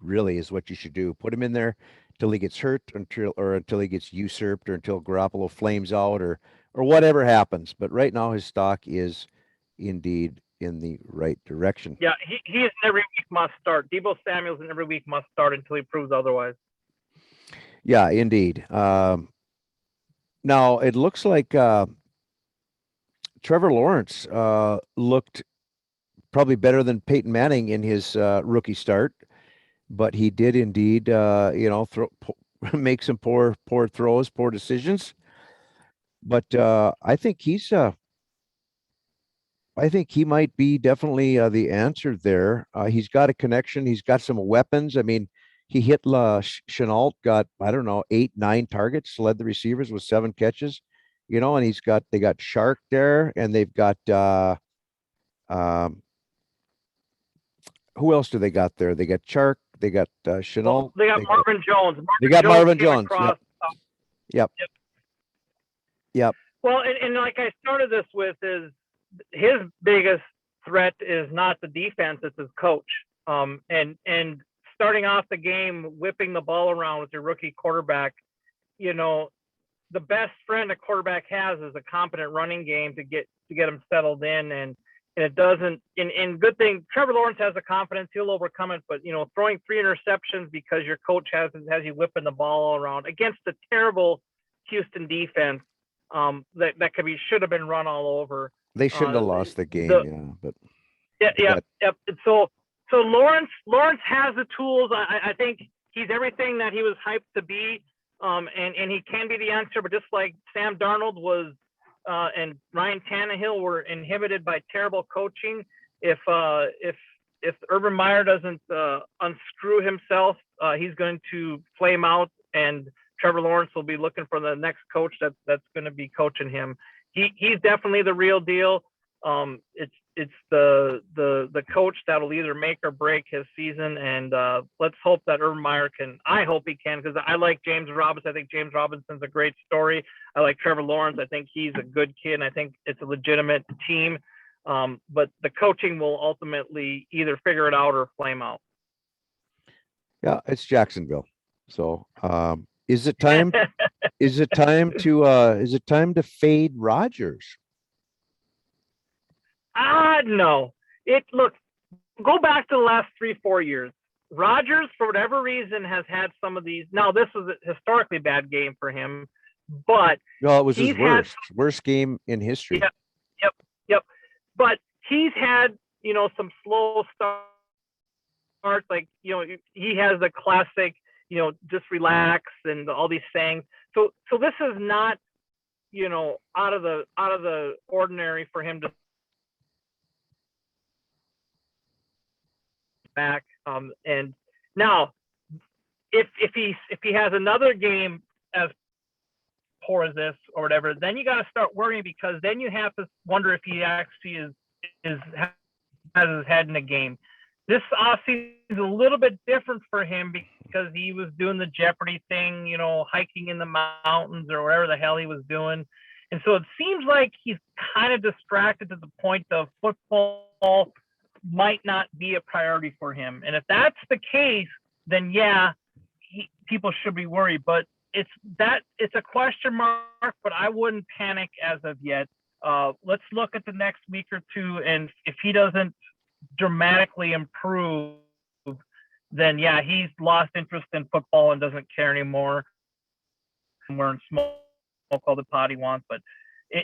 Really, is what you should do. Put him in there till he gets hurt, until he gets usurped, or until Garoppolo flames out, or whatever happens. But right now, his stock is indeed in the right direction. Yeah, he is an every week must start. Debo Samuel's an every week must start until he proves otherwise. Yeah, indeed. Now it looks like Trevor Lawrence looked probably better than Peyton Manning in his rookie start, but he did indeed, make some poor throws, poor decisions. But I think he might be definitely the answer there. He's got a connection. He's got some weapons. I mean, he hit Chenault, got, I don't know, 8, 9 targets, led the receivers with 7 catches, and they got Shark there, and they've got who else do they got there? They got Chark, they got Chenault. Well, they got Marvin Jones. They got Marvin Jones. Across, yep. Yep. Well, and like I started this with, is his biggest threat is not the defense, it's his coach. And starting off the game, whipping the ball around with your rookie quarterback, the best friend a quarterback has is a competent running game to get him settled in. And it doesn't, and good thing, Trevor Lawrence has the confidence, he'll overcome it, but throwing 3 interceptions because your coach has you whipping the ball around against the terrible Houston defense, that should have been run all over. They shouldn't have lost the game, but yeah. So Lawrence has the tools. I think he's everything that he was hyped to be, and he can be the answer. But just like Sam Darnold was, and Ryan Tannehill were inhibited by terrible coaching, if Urban Meyer doesn't unscrew himself, he's going to flame out, and Trevor Lawrence will be looking for the next coach that's going to be coaching him. He's definitely the real deal. It's the coach that'll either make or break his season. And let's hope that Urban Meyer can. I hope he can, because I like James Robinson. I think James Robinson's a great story. I like Trevor Lawrence. I think he's a good kid, and I think it's a legitimate team. But the coaching will ultimately either figure it out or flame out. Yeah, it's Jacksonville. So, is it time? Is it time to fade Rodgers? No. Look, go back to the last 3-4 years. Rodgers, for whatever reason, has had some of these. Now, this was a historically bad game for him, but No, it was his he's had worst game in history. Yep. But he's had, some slow starts. Like, he has the classic, just relax and all these sayings. So this is not, out of the ordinary for him to back. And now, if he has another game as poor as this or whatever, then you got to start worrying, because then you have to wonder if he actually has his head in the game. This offseason is a little bit different for him because he was doing the Jeopardy thing, hiking in the mountains or whatever the hell he was doing. And so it seems like he's kind of distracted to the point of football might not be a priority for him. And if that's the case, then yeah, people should be worried. But it's a question mark, but I wouldn't panic as of yet. Let's look at the next week or two, and if he doesn't dramatically improve, then yeah, he's lost interest in football and doesn't care anymore. Wearing smoke all the pot he wants, but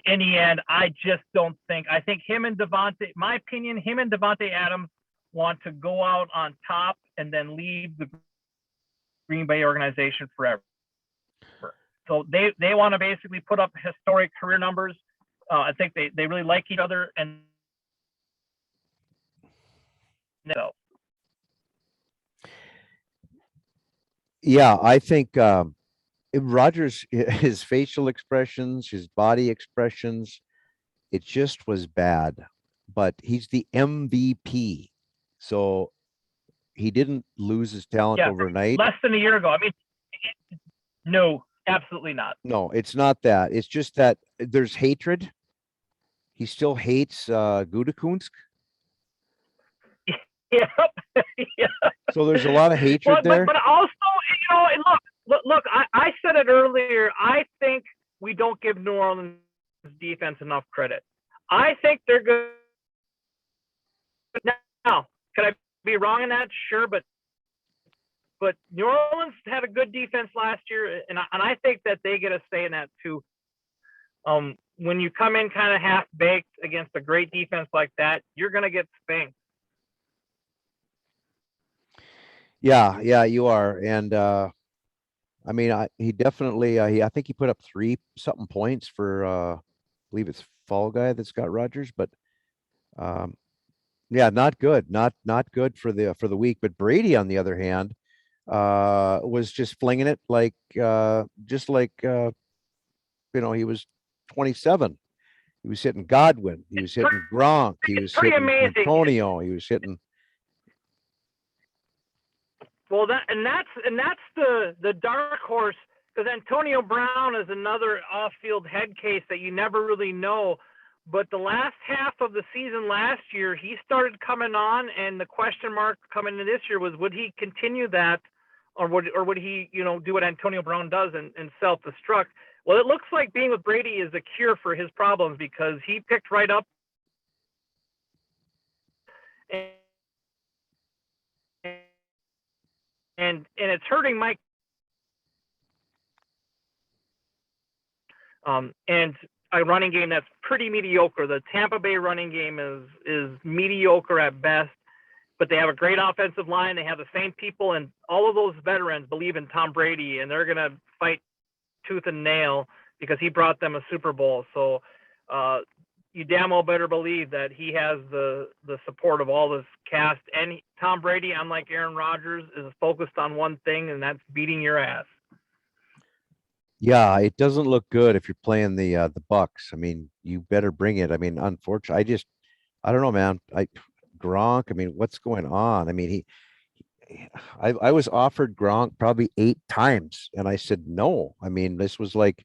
in the end, I just don't think. I think him and Davante Adams want to go out on top and then leave the Green Bay organization forever. So they want to basically put up historic career numbers. I think they really like each other, and so. Yeah, I think Rodgers, his facial expressions, his body expressions, it just was bad. But he's the MVP, so he didn't lose his talent overnight. Less than a year ago. I mean, no, absolutely not. No, it's not that. It's just that there's hatred. He still hates Gutekunst. Yep. Yeah. So there's a lot of hatred there. But also, look, I said it earlier. I think we don't give New Orleans defense enough credit. I think they're good. Now, could I be wrong in that? Sure, but New Orleans had a good defense last year, and I think that they get a say in that too. When you come in kind of half-baked against a great defense like that, you're going to get spanked. Yeah, you are. And I mean, he definitely, I think he put up 3-something points for, I believe it's Fall Guy that's got Rodgers, but yeah, not good, not good for the week. But Brady, on the other hand, was just flinging it like, just like, he was 27. He was hitting Godwin. He was hitting Gronk. He was hitting Antonio. He was hitting. Well, that's the dark horse, because Antonio Brown is another off-field head case that you never really know. But the last half of the season last year, he started coming on, and the question mark coming into this year was, would he continue that, or would he do what Antonio Brown does and self-destruct? Well, it looks like being with Brady is a cure for his problems, because he picked right up. And it's hurting Mike. And a running game that's pretty mediocre. The Tampa Bay running game is mediocre at best, but they have a great offensive line. They have the same people, and all of those veterans believe in Tom Brady, and they're going to fight tooth and nail because he brought them a Super Bowl. So you damn well better believe that he has the support of all this cast. And Tom Brady, unlike Aaron Rodgers, is focused on one thing, and that's beating your ass. Yeah, it doesn't look good if you're playing the Bucks. I mean, you better bring it. I mean, unfortunately, I don't know, man. Gronk, I mean, what's going on? I mean, I was offered Gronk probably 8 times, and I said no. I mean, this was like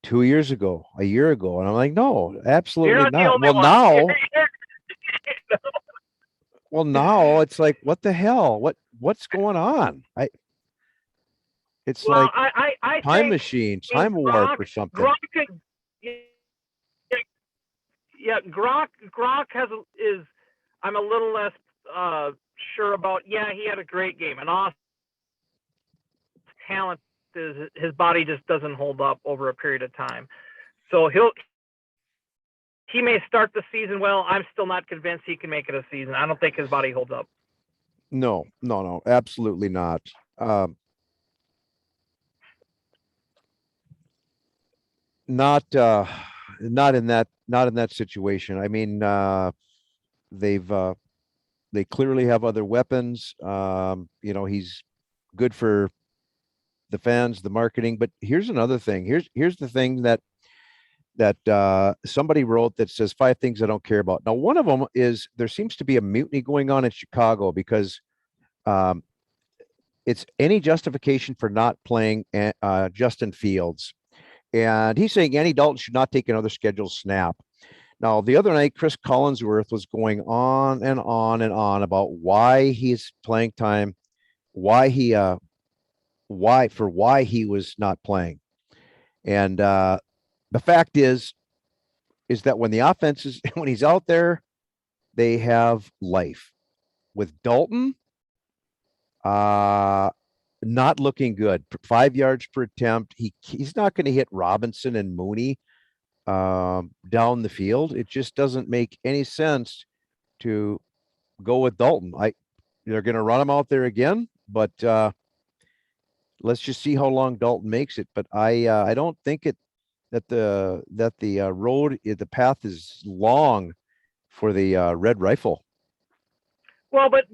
2 years ago, a year ago, and I'm like, no, You're absolutely not the not. only one. Now it's like, what the hell? What's going on? It's Well, like I time think machine, in time warp or something. Gronk could, yeah, Gronk is I'm a little less sure about. Yeah, he had a great game, and awesome talent is his body just doesn't hold up over a period of time. So he may start the season well. I'm still not convinced he can make it a season. I don't think his body holds up. No, no, no, absolutely not. Um, not not in that situation. I mean, they've they clearly have other weapons. He's good for the fans, the marketing. But here's another thing. Here's the thing that somebody wrote that says 5 things I don't care about. Now, one of them is there seems to be a mutiny going on in Chicago because um, it's any justification for not playing Justin Fields. And he's saying Andy Dalton should not take another scheduled snap. Now, the other night, Chris Collinsworth was going on and on and on about why he's playing time, why he was not playing. And the fact is that when the offense is when he's out there, they have life. With Dalton, uh, not looking good. 5 yards per attempt. He's not going to hit Robinson and Mooney down the field. It just doesn't make any sense to go with Dalton. They're going to run him out there again, but let's just see how long Dalton makes it. But I don't think the path is long for the Red Rifle. Well, but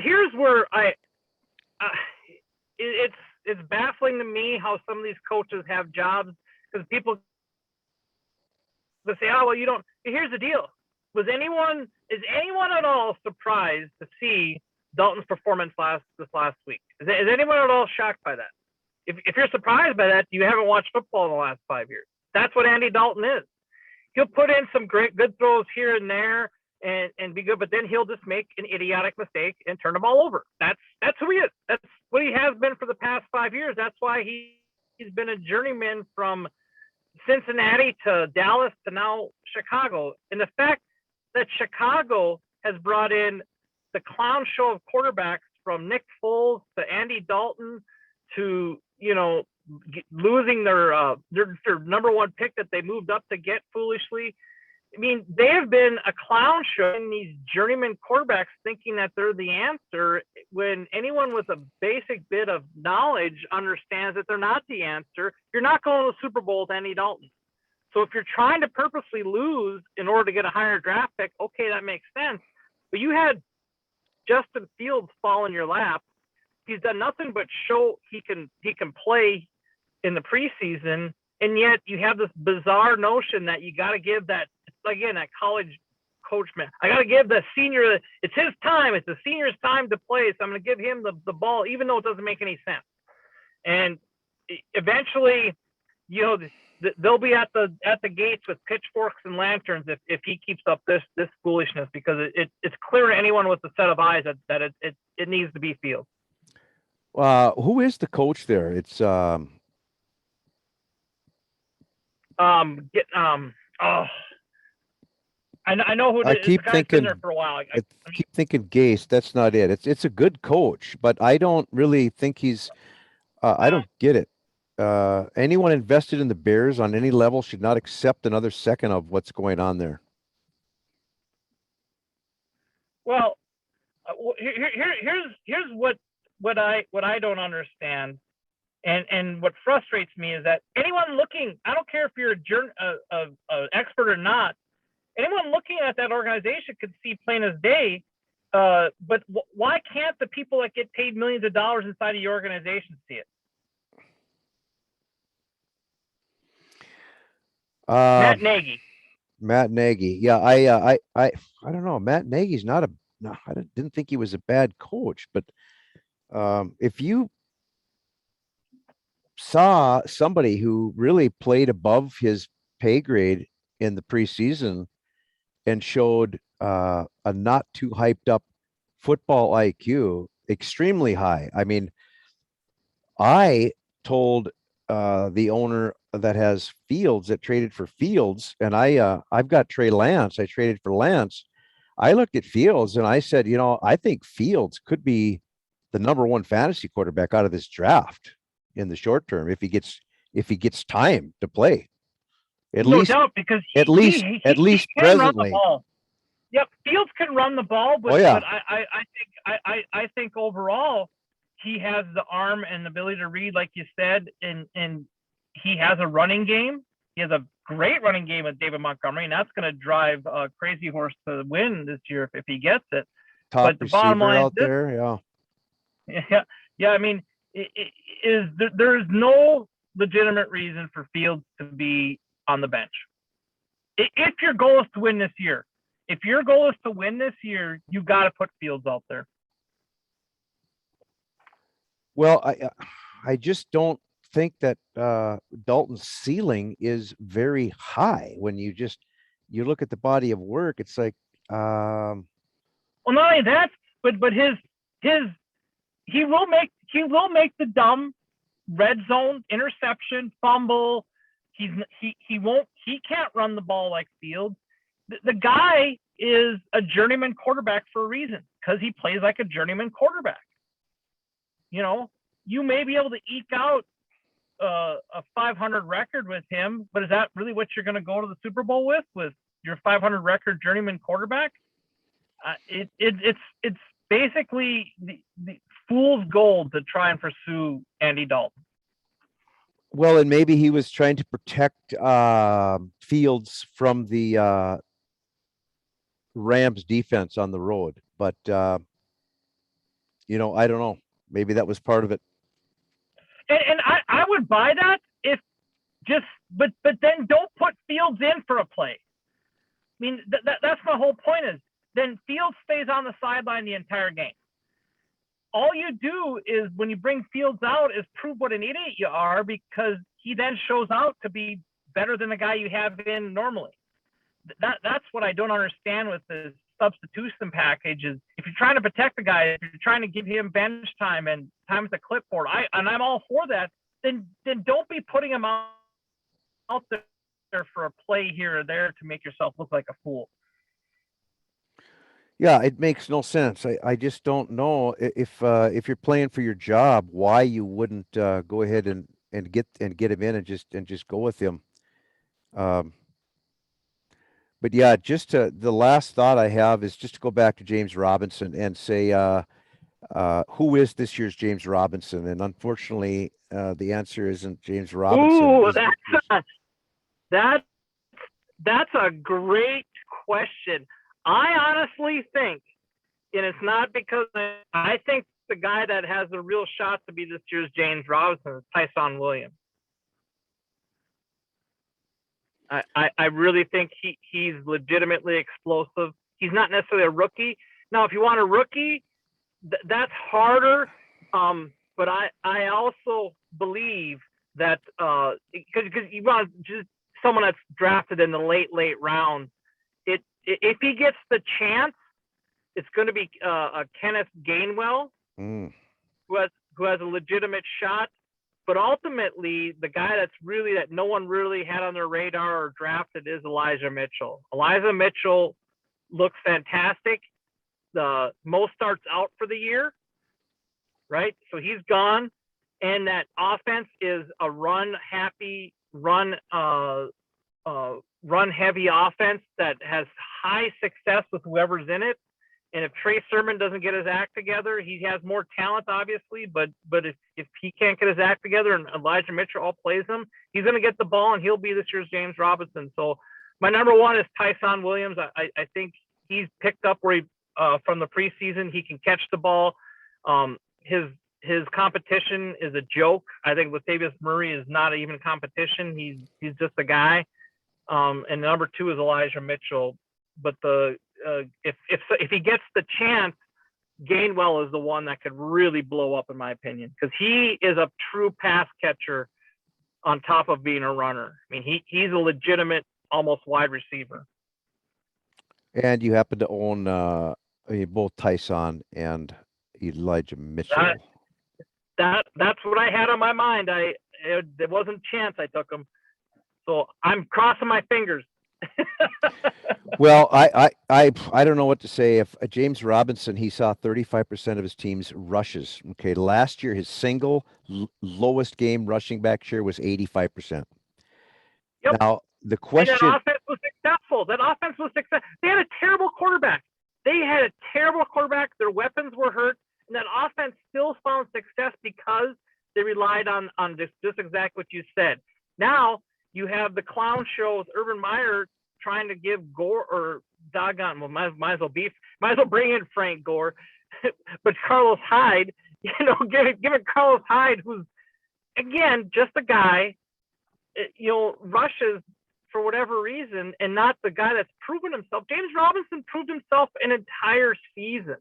here's where uh, it's baffling to me how some of these coaches have jobs because people say, oh well, you don't. Here's the deal: is anyone at all surprised to see Dalton's performance this last week? Is anyone at all shocked by that? If you're surprised by that, you haven't watched football in the last 5 years. That's what Andy Dalton is. He'll put in some good throws here and there and be good, but then he'll just make an idiotic mistake and turn the ball over. That's who he is. That's what he has been for the past 5 years. That's why he's been a journeyman from Cincinnati to Dallas to now Chicago. And the fact that Chicago has brought in the clown show of quarterbacks from Nick Foles to Andy Dalton to, losing their number one pick that they moved up to get foolishly. I mean, they have been a clown show in these journeyman quarterbacks thinking that they're the answer when anyone with a basic bit of knowledge understands that they're not the answer. You're not going to the Super Bowl with Andy Dalton. So if you're trying to purposely lose in order to get a higher draft pick, okay, that makes sense. But you had Justin Fields fall in your lap. He's done nothing but show he can play in the preseason, and yet you have this bizarre notion that you got to give that, again, that college coach, man. I got to give the senior, it's his time. It's the senior's time to play, so I'm going to give him the ball, even though it doesn't make any sense. And eventually, they'll be at the gates with pitchforks and lanterns if he keeps up this foolishness, because it's clear to anyone with a set of eyes that it needs to be Fields. Who is the coach there? It's I know who it is. I keep the guy's thinking been there for a while. I keep thinking Gase. That's not it. It's a good coach, but I don't really think he's. I don't get it. Anyone invested in the Bears on any level should not accept another second of what's going on there. Well, here's what I don't understand, and what frustrates me is that anyone looking, I don't care if you're a expert or not, anyone looking at that organization could see plain as day. But why can't the people that get paid millions of dollars inside of your organization see it? Matt Nagy. Matt Nagy. Yeah, I don't know. Matt Nagy's not a. No, I didn't think he was a bad coach, but if you saw somebody who really played above his pay grade in the preseason and showed a not too hyped up football IQ, extremely high. I mean, I told the owner that has Fields that traded for Fields, and I've got Trey Lance. I traded for Lance. I looked at Fields and I said, I think Fields could be the number one fantasy quarterback out of this draft in the short term if he gets time to play. At No least doubt, because at least at he least can run the presently. ball. Yep, Fields can run the ball, Oh but yeah. I think overall he has the arm and the ability to read, like you said, and he has a running game. He has a great running game with David Montgomery, and that's going to drive Crazy Horse to win this year if he gets it. Top But the bottom receiver line out is there. Yeah. this: yeah. I mean, there is no legitimate reason for Fields to be on the bench. If your goal is to win this year, if your goal is to win this year, you got to put Fields out there. Well, I just don't think that Dalton's ceiling is very high. When you look at the body of work, it's like Well, not only that, but his he will make the dumb red zone interception, fumble. He can't run the ball like Fields. The guy is a journeyman quarterback for a reason, because he plays like a journeyman quarterback. You may be able to eke out a 500 record with him, but is that really what you're going to go to the Super Bowl with your 500 record journeyman quarterback? It's basically the fool's gold to try and pursue Andy Dalton. well, and maybe he was trying to protect Fields from the Rams defense on the road, but I don't know. Maybe that was part of it. And I would buy that if but then don't put Fields in for a play. I mean, that's my whole point is then Fields stays on the sideline the entire game. All you do is when you bring Fields out is prove what an idiot you are, because he then shows out to be better than the guy you have in normally. That's what I don't understand with this substitution package is if you're trying to protect the guy, if you're trying to give him bench time and time at the clipboard, I'm all for that. Then don't be putting him out there for a play here or there to make yourself look like a fool. Yeah, it makes no sense. I just don't know if you're playing for your job, why you wouldn't go ahead and get him in and just go with him. Um, but yeah, the last thought I have is just to go back to James Robinson and say, who is this year's James Robinson? And unfortunately, the answer isn't James Robinson. Ooh, that's a great question. I honestly think, and it's not because I think the guy that has a real shot to be this year's James Robinson is Tyson Williams. I really think he's legitimately explosive. He's not necessarily a rookie. Now, if you want a rookie, that's harder. But I also believe that because you want just someone that's drafted in the late rounds. If he gets the chance, it's going to be Kenneth Gainwell, who has a legitimate shot. But ultimately, the guy that no one really had on their radar or drafted is Elijah Mitchell. Elijah Mitchell looks fantastic. The most starts out for the year, right? So he's gone, and that offense is a run-heavy offense that has high success with whoever's in it. And if Trey Sermon doesn't get his act together, he has more talent, obviously. But if he can't get his act together and Elijah Mitchell all plays him, he's going to get the ball and he'll be this year's James Robinson. So my number one is Tyson Williams. I think he's picked up where he from the preseason. He can catch the ball. His competition is a joke. I think Latavius Murray is not even competition. He's just a guy. and number 2 is Elijah Mitchell. But if he gets the chance, Gainwell is the one that could really blow up, in my opinion, because he is a true pass catcher on top of being a runner. I mean, he's a legitimate, almost wide receiver. And you happen to own both Tyson and Elijah Mitchell. That's what I had on my mind. It wasn't chance I took him, so I'm crossing my fingers. Well, I don't know what to say. If James Robinson, he saw 35% of his team's rushes. Okay, last year his single lowest game rushing back share was 85%. Yep. Now the question. And that offense was successful. They had a terrible quarterback. Their weapons were hurt, and that offense still found success because they relied on just exactly what you said. Now you have the clown show with Urban Meyer trying to give Gore or doggone, well, might as well bring in Frank Gore, but Carlos Hyde, giving Carlos Hyde, who's again just a guy, rushes for whatever reason, and not the guy that's proven himself. James Robinson proved himself an entire season.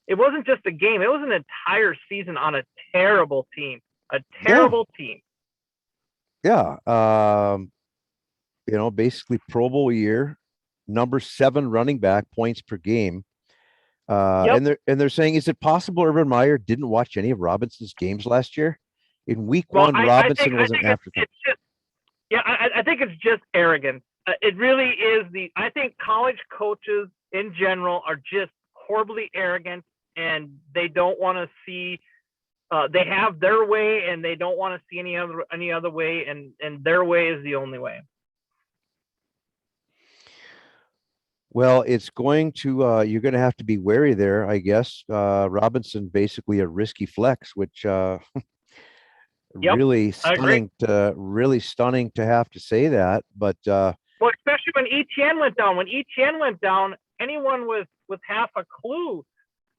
It wasn't just a game; it was an entire season on a terrible team. Team. Yeah. Basically Pro Bowl year, number 7 running back points per game. And they're saying, is it possible Urban Meyer didn't watch any of Robinson's games last year? In week 1, Robinson was an afterthought. I think it's just arrogance. It really is. I think college coaches in general are just horribly arrogant, and they don't want to see. They have their way, and they don't want to see any other way, and their way is the only way. Well, it's going to you're going to have to be wary there, I guess. Robinson basically a risky flex, which really stunning to have to say that. But well, especially when Etienne went down. When Etienne went down, anyone with half a clue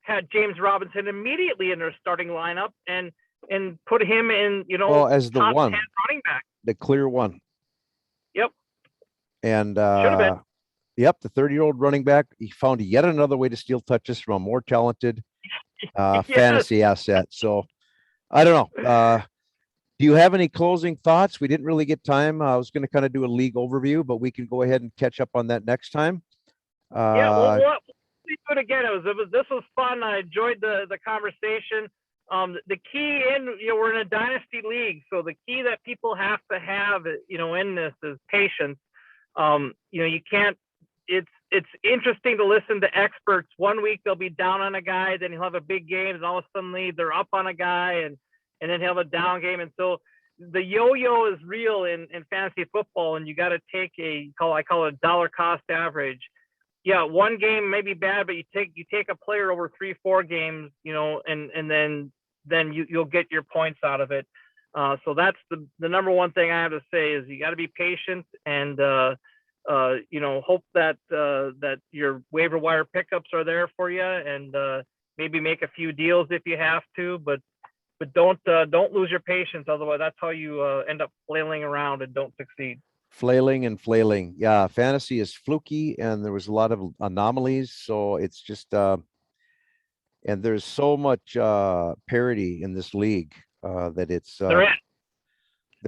had James Robinson immediately in their starting lineup and put him in, as the top one 10 running back, the clear one. Yep. And should have been. Yep, the 30-year-old running back. He found yet another way to steal touches from a more talented fantasy asset. So I don't know. Do you have any closing thoughts? We didn't really get time. I was going to kind of do a league overview, but we can go ahead and catch up on that next time. We'll do it again. This was fun. I enjoyed the conversation. The key we're in a dynasty league, so the key that people have to have, in this is patience. You can't. It's interesting to listen to experts. One week they'll be down on a guy, then he'll have a big game, and all of a sudden they're up on a guy, and then he'll have a down game. And so the yo-yo is real in fantasy football, and you got to take I call it a dollar cost average. Yeah, one game may be bad, but you take a player over 3-4 games, and then you'll get your points out of it. So that's the number one thing I have to say is you got to be patient and hope that your waiver wire pickups are there for you, and maybe make a few deals if you have to, but don't lose your patience. Otherwise, that's how you end up flailing around and don't succeed. Flailing. Yeah, fantasy is fluky, and there was a lot of anomalies. So it's just, and there's so much parity in this league that it's the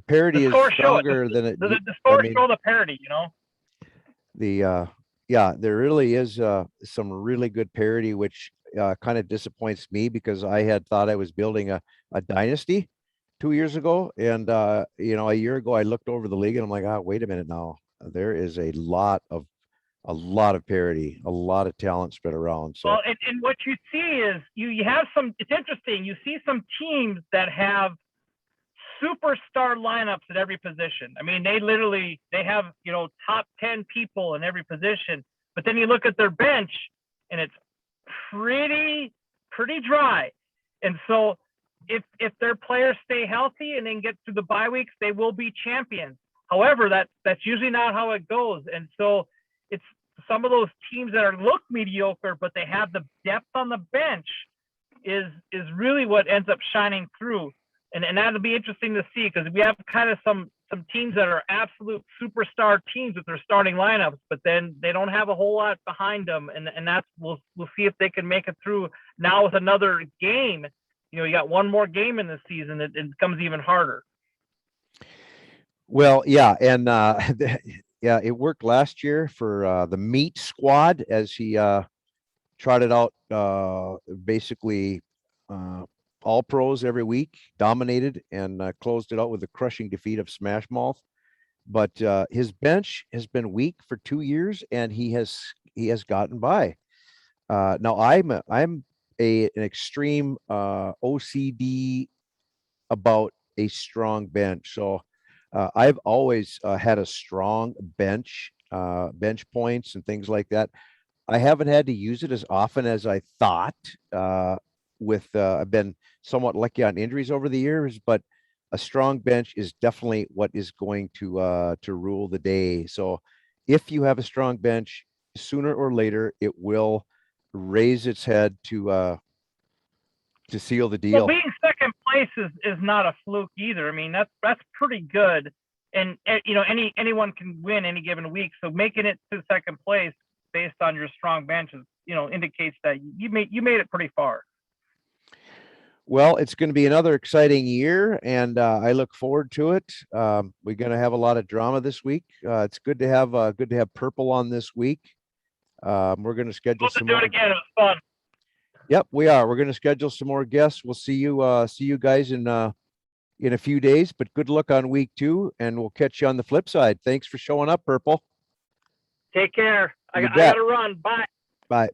parity is stronger than it. The scores show the parity, There really is some really good parity, which kind of disappoints me because I had thought I was building a dynasty 2 years ago, and a year ago I looked over the league and I'm like, wait a minute now, there is a lot of parity, a lot of talent spread around. So well, and what you see is you have some. It's interesting. You see some teams that have superstar lineups at every position. I mean, they have top 10 people in every position, but then you look at their bench and it's pretty dry. And so if their players stay healthy and then get through the bye weeks, they will be champions. However, that's usually not how it goes. And so it's some of those teams that look mediocre, but they have the depth on the bench is really what ends up shining through. And that'll be interesting to see, because we have kind of some some teams that are absolute superstar teams with their starting lineups, but then they don't have a whole lot behind them, and that's we'll see if they can make it through now with another game. You know, you got one more game in this season, it becomes even harder. Well, yeah, and yeah, it worked last year for the meat squad as he trotted out basically all pros every week, dominated, and closed it out with a crushing defeat of Smashmouth. But his bench has been weak for 2 years, and he has gotten by. Now I'm an extreme OCD about a strong bench, so I've always had a strong bench points and things like that. I haven't had to use it as often as I thought. I've been somewhat lucky on injuries over the years, but a strong bench is definitely what is going to rule the day. So if you have a strong bench, sooner or later it will raise its head to seal the Well, deal. being second place is not a fluke either. I mean, that's pretty good, and you know, anyone can win any given week. So making it to second place based on your strong benches, you know, indicates that you made it pretty far. Well, it's going to be another exciting year, and I look forward to it. We're going to have a lot of drama this week. It's good to have Purple on this week. We're going to schedule We'll some do more. it again. It was fun. Yep, we are. We're going to schedule some more guests. We'll see you guys in a few days. But good luck on week 2, and we'll catch you on the flip side. Thanks for showing up, Purple. Take care. I You got bet. to run. Bye. Bye.